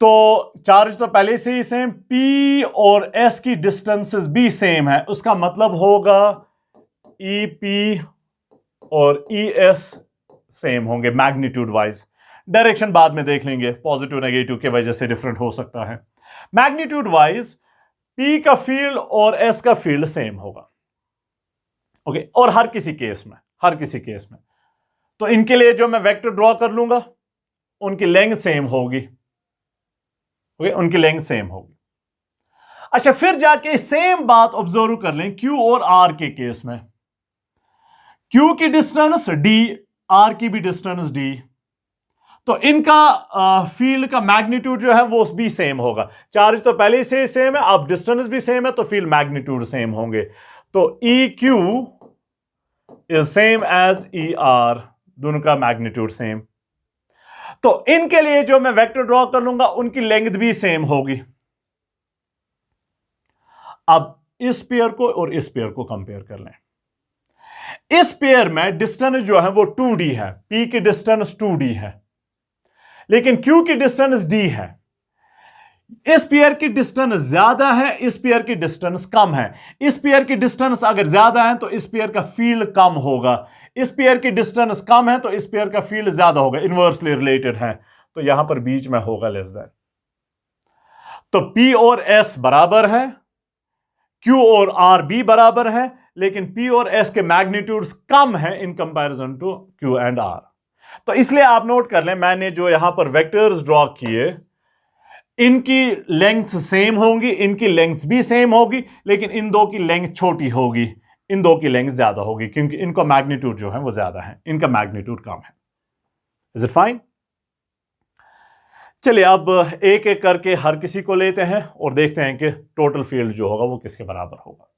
A: तो चार्ज तो पहले से ही सेम, P और S की डिस्टेंसेस भी सेम है, उसका मतलब होगा EP और ES सेम होंगे मैग्नीट्यूड वाइज। डायरेक्शन बाद में देख लेंगे, पॉजिटिव नेगेटिव की वजह से डिफरेंट हो सकता है। मैग्नीट्यूड वाइज P का फील्ड और S का फील्ड सेम होगा, ओके। और हर किसी केस में, हर किसी केस में तो इनके लिए जो मैं वेक्टर ड्रॉ कर लूंगा उनकी लेंथ सेम होगी, ओके, उनकी लेंथ सेम होगी। अच्छा, फिर जाके सेम बात ऑब्जर्व कर लें Q और R के केस में। Q की डिस्टेंस D, R की भी डिस्टेंस D, तो इनका फील्ड का मैग्नीट्यूड जो है वो भी सेम होगा। चार्ज तो पहले से सेम है, अब डिस्टेंस भी सेम है, तो फील्ड मैग्नीट्यूड सेम होंगे। तो EQ is same as ER, दोनों का मैग्नीट्यूड सेम। तो इनके लिए जो मैं वेक्टर ड्रॉ कर लूंगा उनकी लेंथ भी सेम होगी। अब इस पेयर को और इस पेयर को कंपेयर कर लें। इस पेयर में डिस्टेंस जो है वो 2D है, P की डिस्टेंस 2D है, लेकिन Q की डिस्टेंस D है। इस पेयर की डिस्टेंस ज्यादा है, इस पेयर की डिस्टेंस कम है। इस पेयर की डिस्टेंस अगर ज्यादा है तो इस पेयर का फील्ड कम होगा, इस पेयर की डिस्टेंस कम है तो इस पेयर का फील्ड ज्यादा होगा, इनवर्सली रिलेटेड है। तो यहां पर बीच में होगा लेस देन। तो P और S बराबर है, Q और R भी बराबर है, लेकिन P और S के मैग्नीट्यूड्स कम है in comparison to Q and R। तो इसलिए आप नोट कर लें, मैंने जो यहां पर वेक्टर्स ड्रॉ किए इनकी लेंथ सेम होंगी, इनकी लेंथ भी सेम होगी, लेकिन इन दो की लेंथ छोटी होगी, इन दो की लेंथ ज्यादा होगी, क्योंकि इनका मैग्नीट्यूड जो है वो ज्यादा है, इनका मैग्नीट्यूड कम है। Is it fine? चलिए अब एक एक करके हर किसी को लेते हैं और देखते हैं कि टोटल फील्ड जो होगा वो किसके बराबर होगा।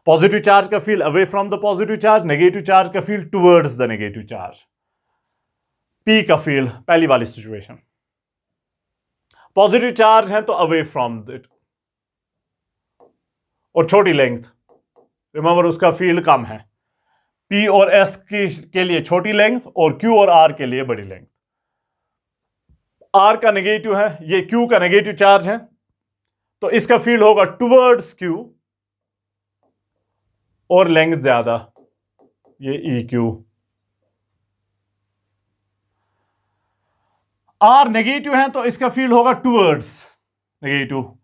A: पॉजिटिव चार्ज का field away from the positive charge, negative charge का field towards the negative charge. P का फील्ड पहली वाली सिचुएशन, पॉजिटिव चार्ज है तो अवे फ्रॉम इट और छोटी लेंथ, रिमेंबर उसका फील्ड कम है। P और S के लिए छोटी लेंथ और Q और R के लिए बड़ी लेंथ। R का नेगेटिव है, ये Q का नेगेटिव चार्ज है, तो इसका फील्ड होगा टुवर्ड्स Q और लेंथ ज्यादा, ये EQ। R नेगेटिव है तो इसका फील्ड होगा टुवर्ड्स नेगेटिव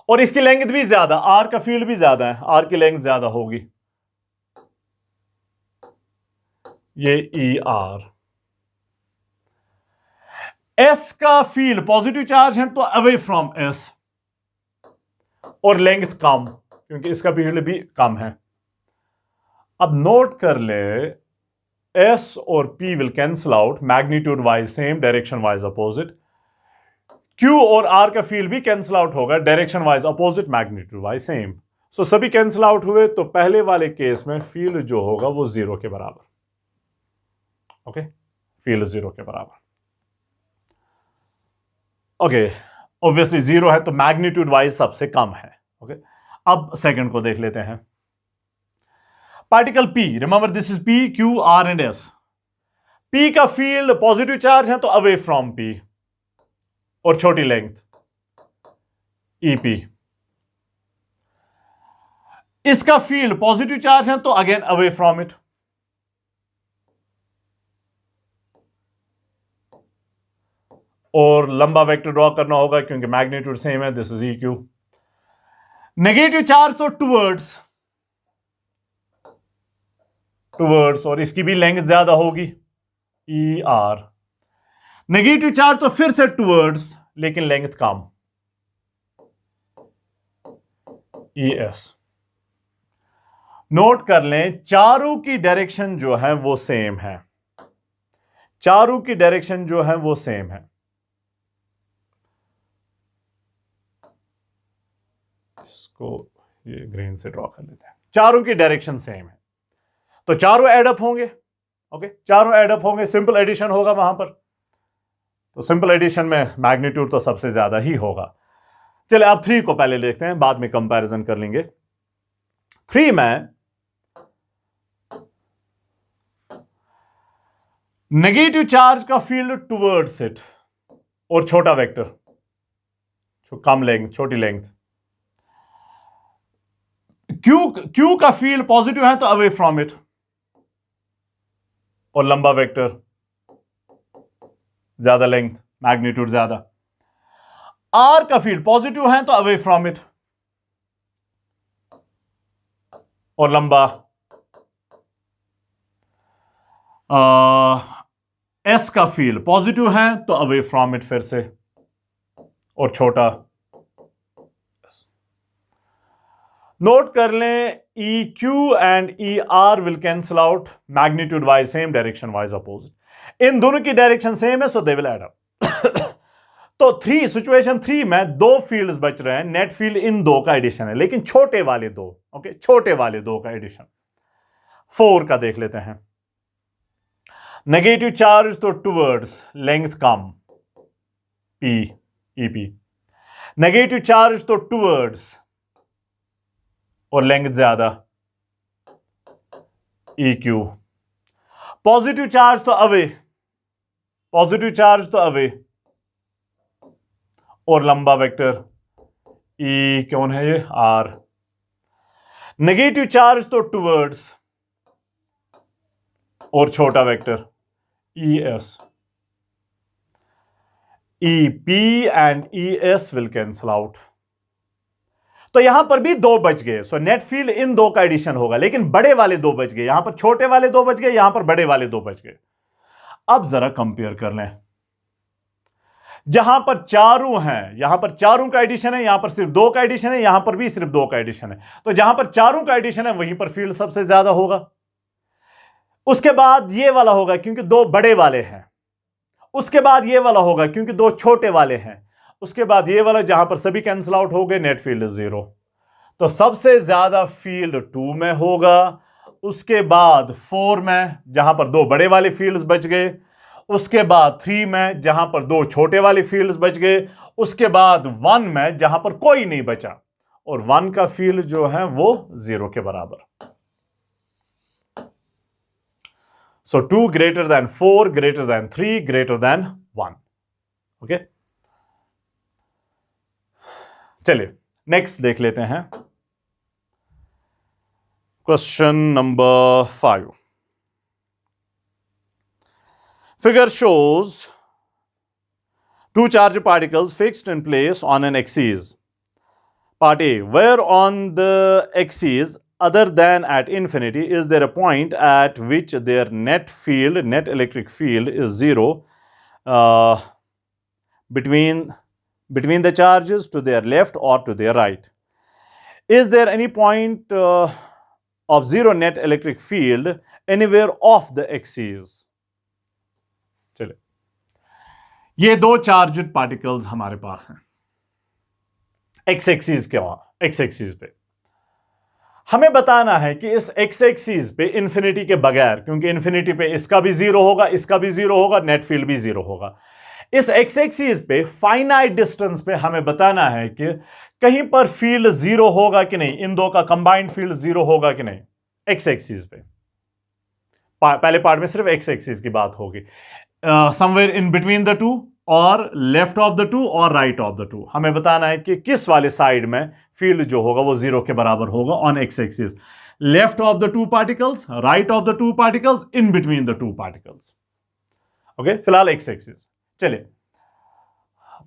A: और इसकी लेंथ भी ज्यादा, R का फील्ड भी ज्यादा है, R की लेंथ ज्यादा होगी, ये ER। S का फील्ड पॉजिटिव चार्ज है तो अवे फ्रॉम S और लेंथ कम, क्योंकि इसका फील्ड भी कम है। अब नोट कर ले, S और P will cancel out, magnitude wise same, direction wise opposite. Q और R का फील्ड भी कैंसिल आउट होगा direction wise, opposite magnitude wise same. So सभी कैंसिल आउट हुए, तो पहले वाले केस में फील्ड जो होगा वो 0 के बराबर। ओके, फील्ड 0 के बराबर। ओके, ऑब्वियसली 0 है तो मैग्नीट्यूड वाइज सबसे कम है। ओके, अब सेकंड को देख लेते हैं। Particle P, remember this is P, Q, R and S। P का फील्ड पॉजिटिव चार्ज है तो अवे फ्रॉम P और छोटी लेंथ EP। इसका फील्ड पॉजिटिव चार्ज है तो अगेन अवे फ्रॉम इट। और लंबा वेक्टर ड्रॉ करना होगा क्योंकि मैग्नीट्यूड सेम है, this is EQ। Negative charge तो टुवर्ड्स, और इसकी भी लेंथ ज्यादा होगी ER। नेगेटिव चार्ज तो फिर से टुवर्ड्स लेकिन लेंथ कम ES। नोट कर लें चारों की डायरेक्शन जो है वो सेम है, चारों की डायरेक्शन जो है वो सेम है। इसको ये ग्रीन से ड्रॉ कर लेते हैं। चारों की डायरेक्शन सेम है तो चारों एडअप होंगे। ओके, चारों एडअप होंगे, सिंपल एडिशन होगा वहां पर। तो सिंपल एडिशन में मैग्नीट्यूड तो सबसे ज्यादा ही होगा। चले अब 3 को पहले देखते हैं, बाद में कंपैरिजन कर लेंगे। 3 में नेगेटिव चार्ज का फील्ड टुवर्ड्स इट और छोटा वेक्टर, कम लेंथ, छोटी लेंथ। क्यू का फील्ड पॉजिटिव है तो अवे फ्रॉम इट और लंबा वेक्टर, ज्यादा लेंथ, मैग्नीट्यूड ज्यादा। आर का फील्ड पॉजिटिव है तो अवे फ्रॉम इट और लंबा। एस का फील्ड पॉजिटिव है तो अवे फ्रॉम इट फिर से और छोटा। नोट कर लें EQ and ER will cancel out, magnitude wise same, direction wise opposite. इन दोनों की डायरेक्शन सेम है so they will add up. तो सिचुएशन 3 में 2 फील्ड्स बच रहे हैं, नेट फील्ड इन 2 का एडिशन है लेकिन छोटे वाले 2। ओके, छोटे वाले 2 का एडिशन। 4 का देख लेते हैं। नेगेटिव चार्ज तो टुवर्ड्स, लेंथ कम P EP। नेगेटिव चार्ज तो टुवर्ड्स और लेंथ ज्यादा EQ। पॉजिटिव चार्ज तो अवे, पॉजिटिव चार्ज तो अवे और लंबा वेक्टर कौन है ये R। नेगेटिव चार्ज तो टुवर्ड्स और छोटा vector ES। EP and ES will cancel out. तो यहां पर भी 2 बच गए, सो नेट फील्ड इन 2 का एडिशन होगा लेकिन बड़े वाले 2 बच गए। यहां पर छोटे वाले 2 बच गए, यहां पर बड़े वाले 2 बच गए। अब जरा कंपेयर कर लें। जहां पर चारों हैं, यहां पर चारों का एडिशन है, यहां पर सिर्फ 2 का एडिशन है, यहां पर भी सिर्फ 2 का एडिशन है। तो जहां पर चारों का एडिशन है वहीं पर फील्ड सबसे ज्यादा होगा। उसके बाद ये वाला होगा क्योंकि 2 बड़े वाले हैं। उसके बाद ये वाला होगा क्योंकि 2 छोटे वाले हैं। उसके बाद ये वाला जहां पर सभी कैंसिल आउट हो गए, नेट फील्ड 0। तो सबसे ज्यादा फील्ड 2 में होगा। उसके बाद 4 में जहां पर 2 बड़े वाले फील्ड्स बच गए। उसके बाद 3 में जहां पर 2 छोटे वाले फील्ड्स बच गए। उसके बाद 1 में जहां पर कोई नहीं बचा और 1 का फील्ड जो है वो 0 के बराबर। So 2 greater than 4 greater than 3 greater than 1. Okay, चलिए नेक्स्ट देख लेते हैं। Question number 5। Figure shows 2 charged particles fixed in place on an axis. Part A, where on the axis other than at infinity is there a point at which their net electric field is 0 between the charges to their left or to their right? Is there any point of 0 net electric field anywhere off the axis? चलिए, ये दो चार्ज्ड पार्टिकल्स हमारे पास हैं एक्स एक्सिस के एक्स एक्सिस पे। हमें बताना है कि इस एक्स एक्सिस पे इंफिनिटी के बगैर, क्योंकि इंफिनिटी पे इसका भी जीरो होगा, इसका भी जीरो होगा, नेट फील्ड भी जीरो होगा, इस एक्स एक्सिस पे फाइनाइट डिस्टेंस पे हमें बताना है कि कहीं पर फील्ड जीरो होगा कि नहीं, इन दो का कंबाइंड फील्ड जीरो होगा कि नहीं एक्स एक्सिस पे। पहले पार्ट में सिर्फ एक्स एक्सिस की बात होगी, somewhere in between the to और लेफ्ट ऑफ द टू और राइट ऑफ द टू हमें बताना है कि किस वाले साइड में फील्ड जो होगा वो जीरो के बराबर होगा on X axis, left of the two particles, right of the two particles, in between the two particles. Okay, फिलहाल एक्स एक्सिस। चलिए,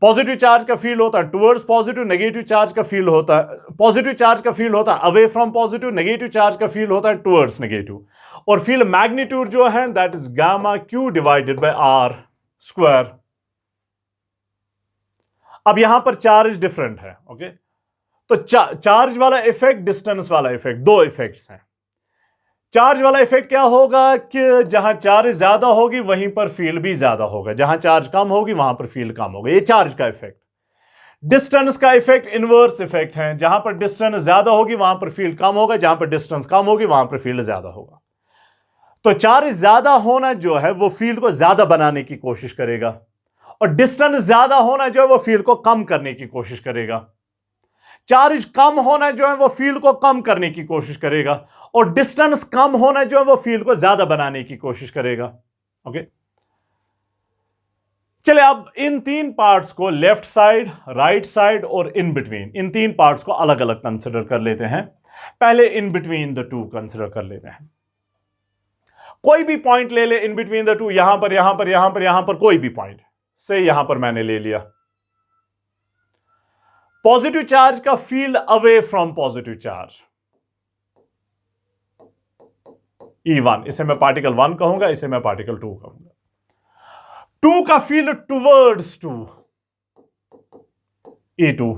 A: पॉजिटिव चार्ज का फील्ड होता है टुवर्ड्स पॉजिटिव, नेगेटिव चार्ज का फील्ड होता है, पॉजिटिव चार्ज का फील्ड होता है away from positive, negative charge का फील्ड होता है टुवर्ड्स नेगेटिव, और फील्ड मैग्नीट्यूड जो है that is gamma Q divided by R square. अब यहां पर चार्ज डिफरेंट है। ओके, तो चार्ज वाला इफेक्ट, डिस्टेंस वाला इफेक्ट, दो इफेक्ट्स हैं। चार्ज वाला इफेक्ट क्या होगा कि जहां चार्ज ज्यादा होगी वहीं पर फील्ड भी ज्यादा होगा, जहां चार्ज कम होगी वहां पर फील्ड कम होगा, ये चार्ज का इफेक्ट। डिस्टेंस का इफेक्ट इनवर्स इफेक्ट है, जहां पर डिस्टेंस ज्यादा होगी वहां पर फील्ड कम होगा, जहां पर डिस्टेंस कम होगी वहां पर फील्ड ज्यादा होगा। तो चार्ज ज्यादा होना जो है वो फील्ड को ज्यादा बनाने की कोशिश करेगा, और डिस्टेंस ज्यादा होना जो है वो फील्ड को कम करने की कोशिश करेगा। चार्ज कम होना जो है वो फील्ड को कम करने की कोशिश करेगा, और डिस्टेंस कम होना जो है वो फील्ड को ज्यादा बनाने की कोशिश करेगा। ओके, चले अब इन तीन पार्ट्स को, लेफ्ट साइड, राइट साइड और इन बिटवीन, इन तीन पार्ट्स को अलग अलग कंसिडर कर लेते हैं। पहले इन बिटवीन द टू कंसिडर कर लेते हैं। कोई भी पॉइंट ले ले इन बिटवीन द टू, यहां पर, यहां पर, यहां पर, यहां पर, कोई भी पॉइंट से यहां पर मैंने ले लिया। पॉजिटिव चार्ज का field away from positive charge E1, इसे मैं पार्टिकल 1 कहूंगा, इसे मैं पार्टिकल 2 कहूंगा। 2 का फील्ड टुवर्ड्स 2 E2।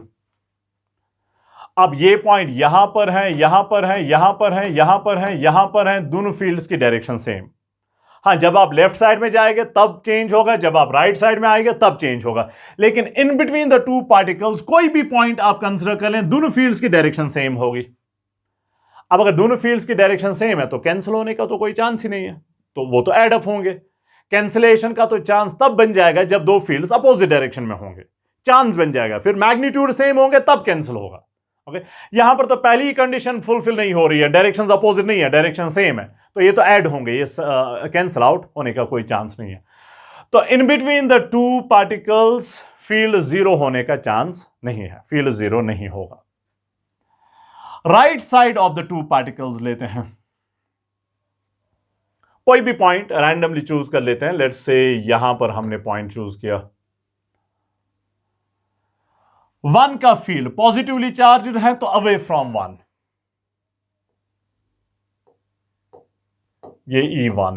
A: अब ये पॉइंट यहां पर है, यहां पर है, यहां पर है, यहां पर है, यहां पर है, दोनों फील्ड्स की डायरेक्शन सेम। हाँ, जब आप लेफ्ट साइड में जाएंगे तब चेंज होगा, जब आप राइट साइड में आएंगे तब चेंज होगा, लेकिन इन बिटवीन द टू पार्टिकल्स कोई भी पॉइंट आप कंसिडर कर लें, दोनों फील्ड्स की डायरेक्शन सेम होगी। अब अगर दोनों फील्ड्स की डायरेक्शन सेम है तो कैंसिल होने का तो कोई चांस ही नहीं है, तो वो तो एड अप होंगे। कैंसिलेशन का तो चांस तब बन जाएगा जब दो फील्ड्स अपोजिट डायरेक्शन में होंगे, चांस बन जाएगा, फिर मैग्नीट्यूड सेम होंगे तब कैंसिल होगा। ओके, यहां पर तो पहली ही कंडीशन फुलफिल नहीं हो रही है, डायरेक्शंस अपोजिट नहीं है, डायरेक्शन सेम है, तो ये तो ऐड होंगे, ये कैंसिल आउट होने का कोई चांस नहीं है। तो इन between the two particles field zero होने का चांस नहीं है, फील्ड जीरो नहीं होगा। Right side of the two particles लेते हैं, कोई भी पॉइंट रैंडमली चूज कर लेते हैं। लेट्स से यहां पर हमने पॉइंट चूज किया, 1 का फील्ड पॉजिटिवली चार्ज्ड है तो अवे फ्रॉम 1, ये E1।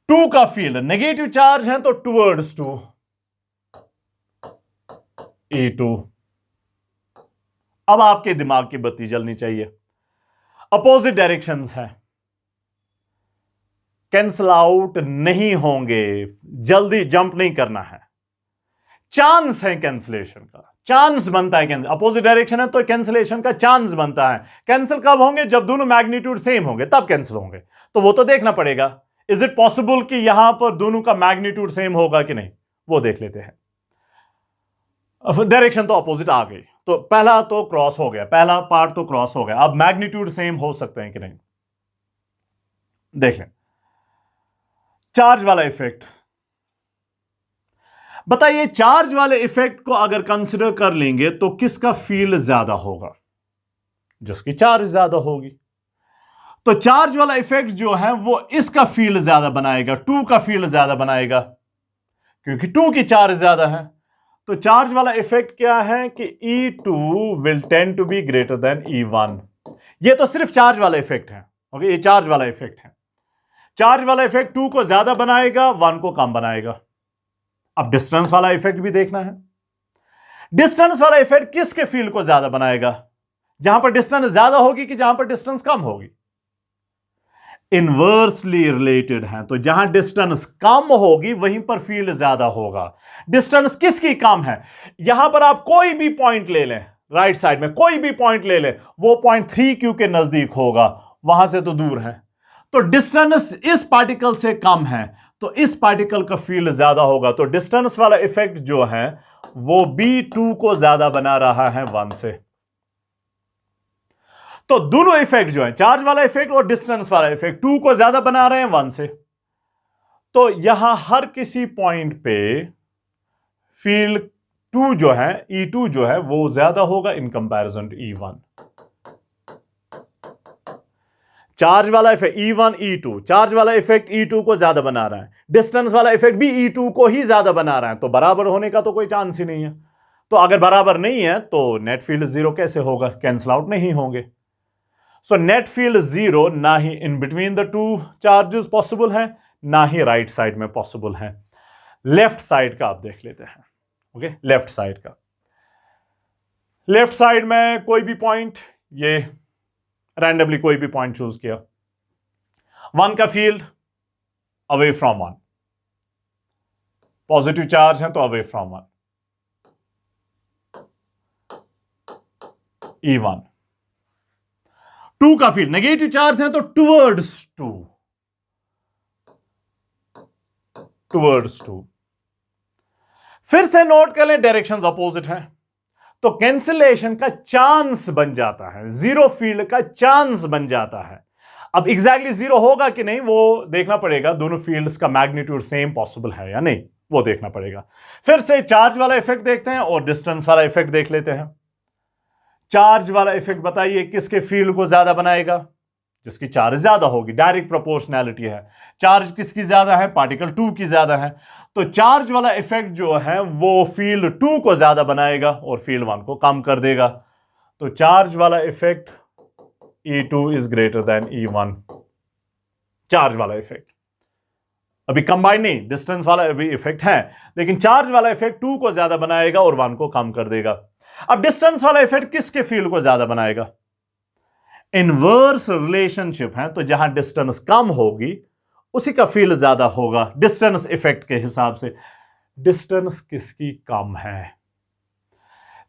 A: 2 का फील्ड नेगेटिव चार्ज है तो टुवर्ड्स 2, E2। अब आपके दिमाग की बत्ती जलनी चाहिए, अपोजिट डायरेक्शंस है, कैंसल आउट नहीं होंगे, जल्दी जंप नहीं करना है, चांस है कैंसिलेशन का, चांस बनता है, अपोजिट डायरेक्शन है तो कैंसिलेशन का चांस बनता है। कैंसिल कब होंगे? जब दोनों मैग्नीट्यूड सेम होंगे तब कैंसिल होंगे, तो वो तो देखना पड़ेगा, इज इट पॉसिबल कि यहां पर दोनों का मैग्नीट्यूड सेम होगा कि नहीं, वो देख लेते हैं। डायरेक्शन तो अपोजिट आ गई, तो पहला तो क्रॉस हो गया, पहला पार्ट तो क्रॉस हो गया, अब मैग्नीट्यूड सेम हो सकते हैं कि नहीं देख लें। चार्ज वाला इफेक्ट बताइए, चार्ज वाले इफेक्ट को अगर कंसिडर कर लेंगे तो किसका फील्ड ज्यादा होगा? जिसकी चार्ज ज्यादा होगी। तो चार्ज वाला इफेक्ट जो है वो इसका फील्ड ज्यादा बनाएगा, 2 का फील्ड ज्यादा बनाएगा, क्योंकि 2 की चार्ज ज्यादा है। तो चार्ज वाला इफेक्ट क्या है कि E2 will tend to be greater than E1। ये तो सिर्फ चार्ज वाला इफेक्ट है। ओके, ये चार्ज वाला इफेक्ट है। चार्ज वाला इफेक्ट 2 को ज्यादा बनाएगा, 1 को कम बनाएगा। अब डिस्टेंस वाला इफेक्ट भी देखना है। डिस्टेंस वाला इफेक्ट किसके फील्ड को ज्यादा बनाएगा? जहां पर डिस्टेंस ज्यादा होगी कि जहां पर डिस्टेंस कम होगी? इनवर्सली रिलेटेड हैं। तो जहां डिस्टेंस कम होगी वहीं पर फील्ड ज्यादा होगा। डिस्टेंस किसकी कम है? यहां पर आप कोई भी पॉइंट ले लें, राइट साइड में कोई भी पॉइंट ले लें, वो पॉइंट 3Q के नजदीक होगा, वहां से तो दूर है। तो डिस्टेंस इस पार्टिकल से कम है तो इस पार्टिकल का फील्ड ज्यादा होगा। तो डिस्टेंस वाला इफेक्ट जो है वो B2 को ज्यादा बना रहा है 1 से। तो दोनों इफेक्ट जो है, चार्ज वाला इफेक्ट और डिस्टेंस वाला इफेक्ट, 2 को ज्यादा बना रहे हैं 1 से। तो यहां हर किसी पॉइंट पे फील्ड 2 जो है, E2 जो है वो ज्यादा होगा in comparison to E1। Charge वाला इफेक्ट E1 E2, चार्ज वाला इफेक्ट E2 को ज्यादा बना रहा है, डिस्टेंस वाला इफेक्ट भी E2 को ही ज्यादा बना रहा है। तो बराबर होने का तो कोई चांस ही नहीं है। तो अगर बराबर नहीं है तो नेट फील्ड जीरो कैसे होगा? कैंसिल आउट नहीं होंगे। सो नेट फील्ड जीरो ना ही in between the two charges possible है, ना ही राइट साइड में पॉसिबल है। लेफ्ट साइड का आप देख लेते हैं। ओके, लेफ्ट साइड का, लेफ्ट साइड में कोई भी पॉइंट, ये रैंडमली कोई भी पॉइंट चूज किया, 1 का field away from 1, positive charge है तो अवे फ्रॉम 1, E1। 2 का फील्ड नेगेटिव चार्ज है तो टुवर्ड्स 2, टुवर्ड्स 2। फिर से नोट कर लें डायरेक्शंस अपोजिट हैं तो कैंसिलेशन का चांस बन जाता है, जीरो फील्ड का चांस बन जाता है। अब एग्जैक्टली जीरो होगा कि नहीं वो देखना पड़ेगा, दोनों फील्ड्स का मैग्नीट्यूड सेम पॉसिबल है या नहीं वो देखना पड़ेगा। फिर से चार्ज वाला इफेक्ट देखते हैं और डिस्टेंस वाला इफेक्ट देख लेते हैं। चार्ज वाला इफेक्ट बताइए किसके फील्ड को ज्यादा बनाएगा? जिसकी चार्ज ज्यादा होगी, डायरेक्ट प्रोपोर्शनैलिटी है। चार्ज किसकी ज्यादा है? पार्टिकल 2 की ज्यादा है। तो चार्ज वाला इफेक्ट जो है वो फील्ड 2 को ज्यादा बनाएगा और फील्ड 1 को कम कर देगा। तो चार्ज वाला effect E2 is greater than E1। Charge वाला इफेक्ट अभी कंबाइन नहीं, डिस्टेंस वाला अभी इफेक्ट है, लेकिन चार्ज वाला इफेक्ट 2 को ज्यादा बनाएगा और 1 को कम कर देगा। अब डिस्टेंस वाला इफेक्ट किसके फील्ड को ज्यादा बनाएगा? इनवर्स रिलेशनशिप है तो जहां डिस्टेंस कम होगी उसी का फील्ड ज्यादा होगा डिस्टेंस इफेक्ट के हिसाब से। डिस्टेंस किसकी कम है?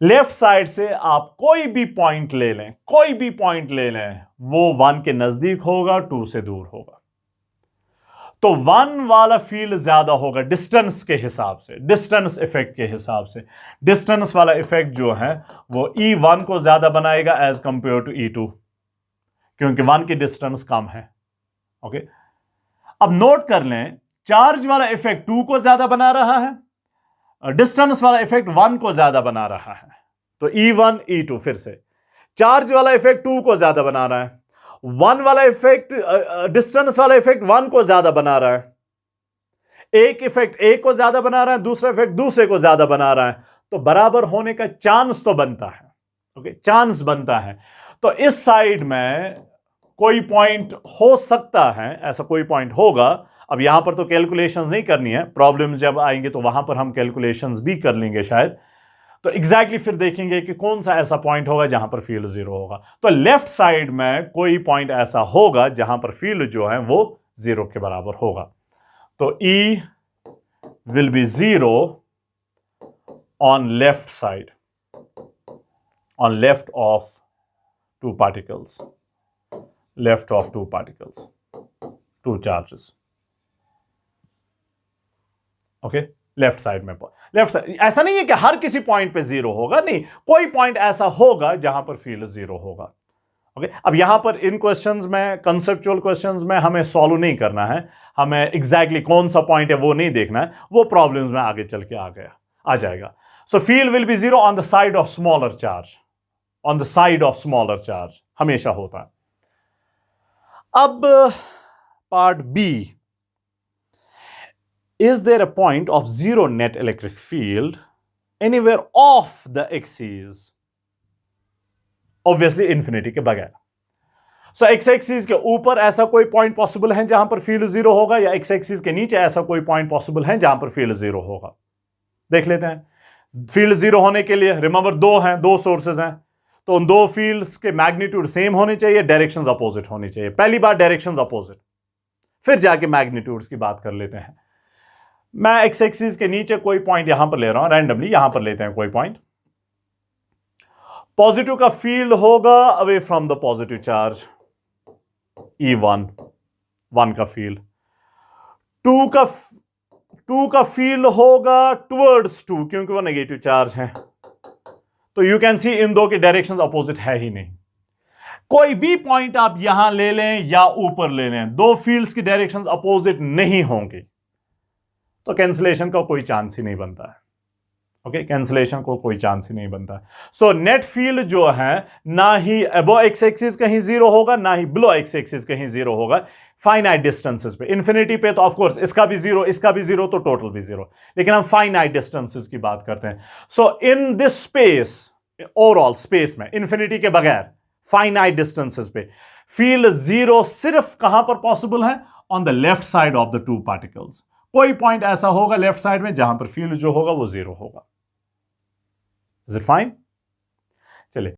A: लेफ्ट साइड से आप कोई भी पॉइंट ले लें, कोई भी पॉइंट ले लें, वो 1 के नजदीक होगा, 2 से दूर होगा। तो 1 वाला फील्ड ज्यादा होगा डिस्टेंस के हिसाब से, डिस्टेंस इफेक्ट के हिसाब से। डिस्टेंस वाला इफेक्ट जो है वो E1 को ज्यादा बनाएगा एज कंपेयर टू E2, क्योंकि 1 की डिस्टेंस कम है। ओके, अब नोट कर लें, चार्ज वाला इफेक्ट 2 को ज्यादा बना रहा है, डिस्टेंस वाला इफेक्ट 1 को ज्यादा बना रहा है। तो E1 E2, फिर से चार्ज वाला इफेक्ट 2 को ज्यादा बना रहा है, 1 वाला इफेक्ट, डिस्टेंस वाला इफेक्ट 1 को ज्यादा बना रहा है। एक इफेक्ट एक को ज्यादा बना रहा है, दूसरा इफेक्ट दूसरे को ज्यादा बना रहा है। तो बराबर होने का चांस तो बनता है। ओके, चांस बनता है। तो इस साइड में कोई पॉइंट हो सकता है, ऐसा कोई पॉइंट होगा। अब यहां पर तो कैलकुलेशंस नहीं करनी है, प्रॉब्लम्स जब आएंगे तो वहां पर हम कैलकुलेशंस भी कर लेंगे शायद। तो एग्जैक्टली फिर देखेंगे कि कौन सा ऐसा पॉइंट होगा जहां पर फील्ड जीरो होगा। तो लेफ्ट साइड में कोई पॉइंट ऐसा होगा जहां पर फील्ड जो है वो जीरो के बराबर होगा। तो E will be zero on left side, on left of two particles, left of two particles, two charges. Okay, left side में, लेफ्ट साइड, ऐसा नहीं है कि हर किसी पॉइंट पे जीरो होगा, नहीं, कोई पॉइंट ऐसा होगा जहां पर फील्ड जीरो होगा। ओके, अब यहां पर इन क्वेश्चंस में, कंसेप्चुअल क्वेश्चंस में हमें सॉल्व नहीं करना है, हमें एग्जैक्टली कौन सा पॉइंट है वो नहीं देखना है, वो प्रॉब्लम्स में आगे चल के आ जाएगा। So field will be zero on the side of smaller charge, on the side of smaller charge हमेशा होता है। अब part B, is there a point of zero net electric field anywhere off the axis? Obviously infinity के बगैर। So x axis के ऊपर ऐसा कोई पॉइंट पॉसिबल है जहां पर फील्ड जीरो होगा, या x axis के नीचे ऐसा कोई पॉइंट पॉसिबल है जहां पर फील्ड जीरो होगा? देख लेते हैं। फील्ड जीरो होने के लिए रिमेंबर दो सोर्सेज हैं, तो उन दो फील्ड्स के मैग्नीट्यूड सेम होने चाहिए, डायरेक्शंस अपोजिट होनी चाहिए। पहली बात डायरेक्शंस अपोजिट, फिर जाके मैग्नीट्यूड्स की बात कर लेते हैं। मैं एक्स एक्सिस के नीचे कोई पॉइंट यहां पर ले रहा हूं, रैंडमली यहां पर लेते हैं कोई पॉइंट। पॉजिटिव का फील्ड होगा away from the positive charge, E1, 1 का फील्ड। 2 का फील्ड होगा टुवर्ड्स 2, क्योंकि वो नेगेटिव चार्ज है। तो यू कैन सी इन दो की डायरेक्शंस अपोजिट है ही नहीं। कोई भी पॉइंट आप यहां ले लें या ऊपर ले लें, दो फील्ड्स की डायरेक्शंस अपोजिट नहीं होंगी, तो कैंसिलेशन का कोई चांस ही नहीं बनता है। ओके, कैंसिलेशन को कोई चांस ही नहीं बनता। सो नेट फील्ड जो है ना ही अबव एक्स एक्सिस कहीं जीरो होगा, ना ही बिलो एक्स एक्सिस कहीं जीरो होगा। फाइनाइट डिस्टेंसेस पे, इन्फिनिटी पे तो ऑफ कोर्स इसका भी जीरो, इसका भी जीरो, तो टोटल भी जीरो। लेकिन हम फाइनाइट डिस्टेंसेस की बात करते हैं। So in this space, overall space में इन्फिनिटी के बगैर फाइनाइट डिस्टेंसेस पे फील्ड जीरो सिर्फ कहां पर पॉसिबल है? On the left side of the two particles. कोई पॉइंट ऐसा होगा लेफ्ट साइड में जहां पर फील्ड जो होगा वो जीरो होगा। Is it fine?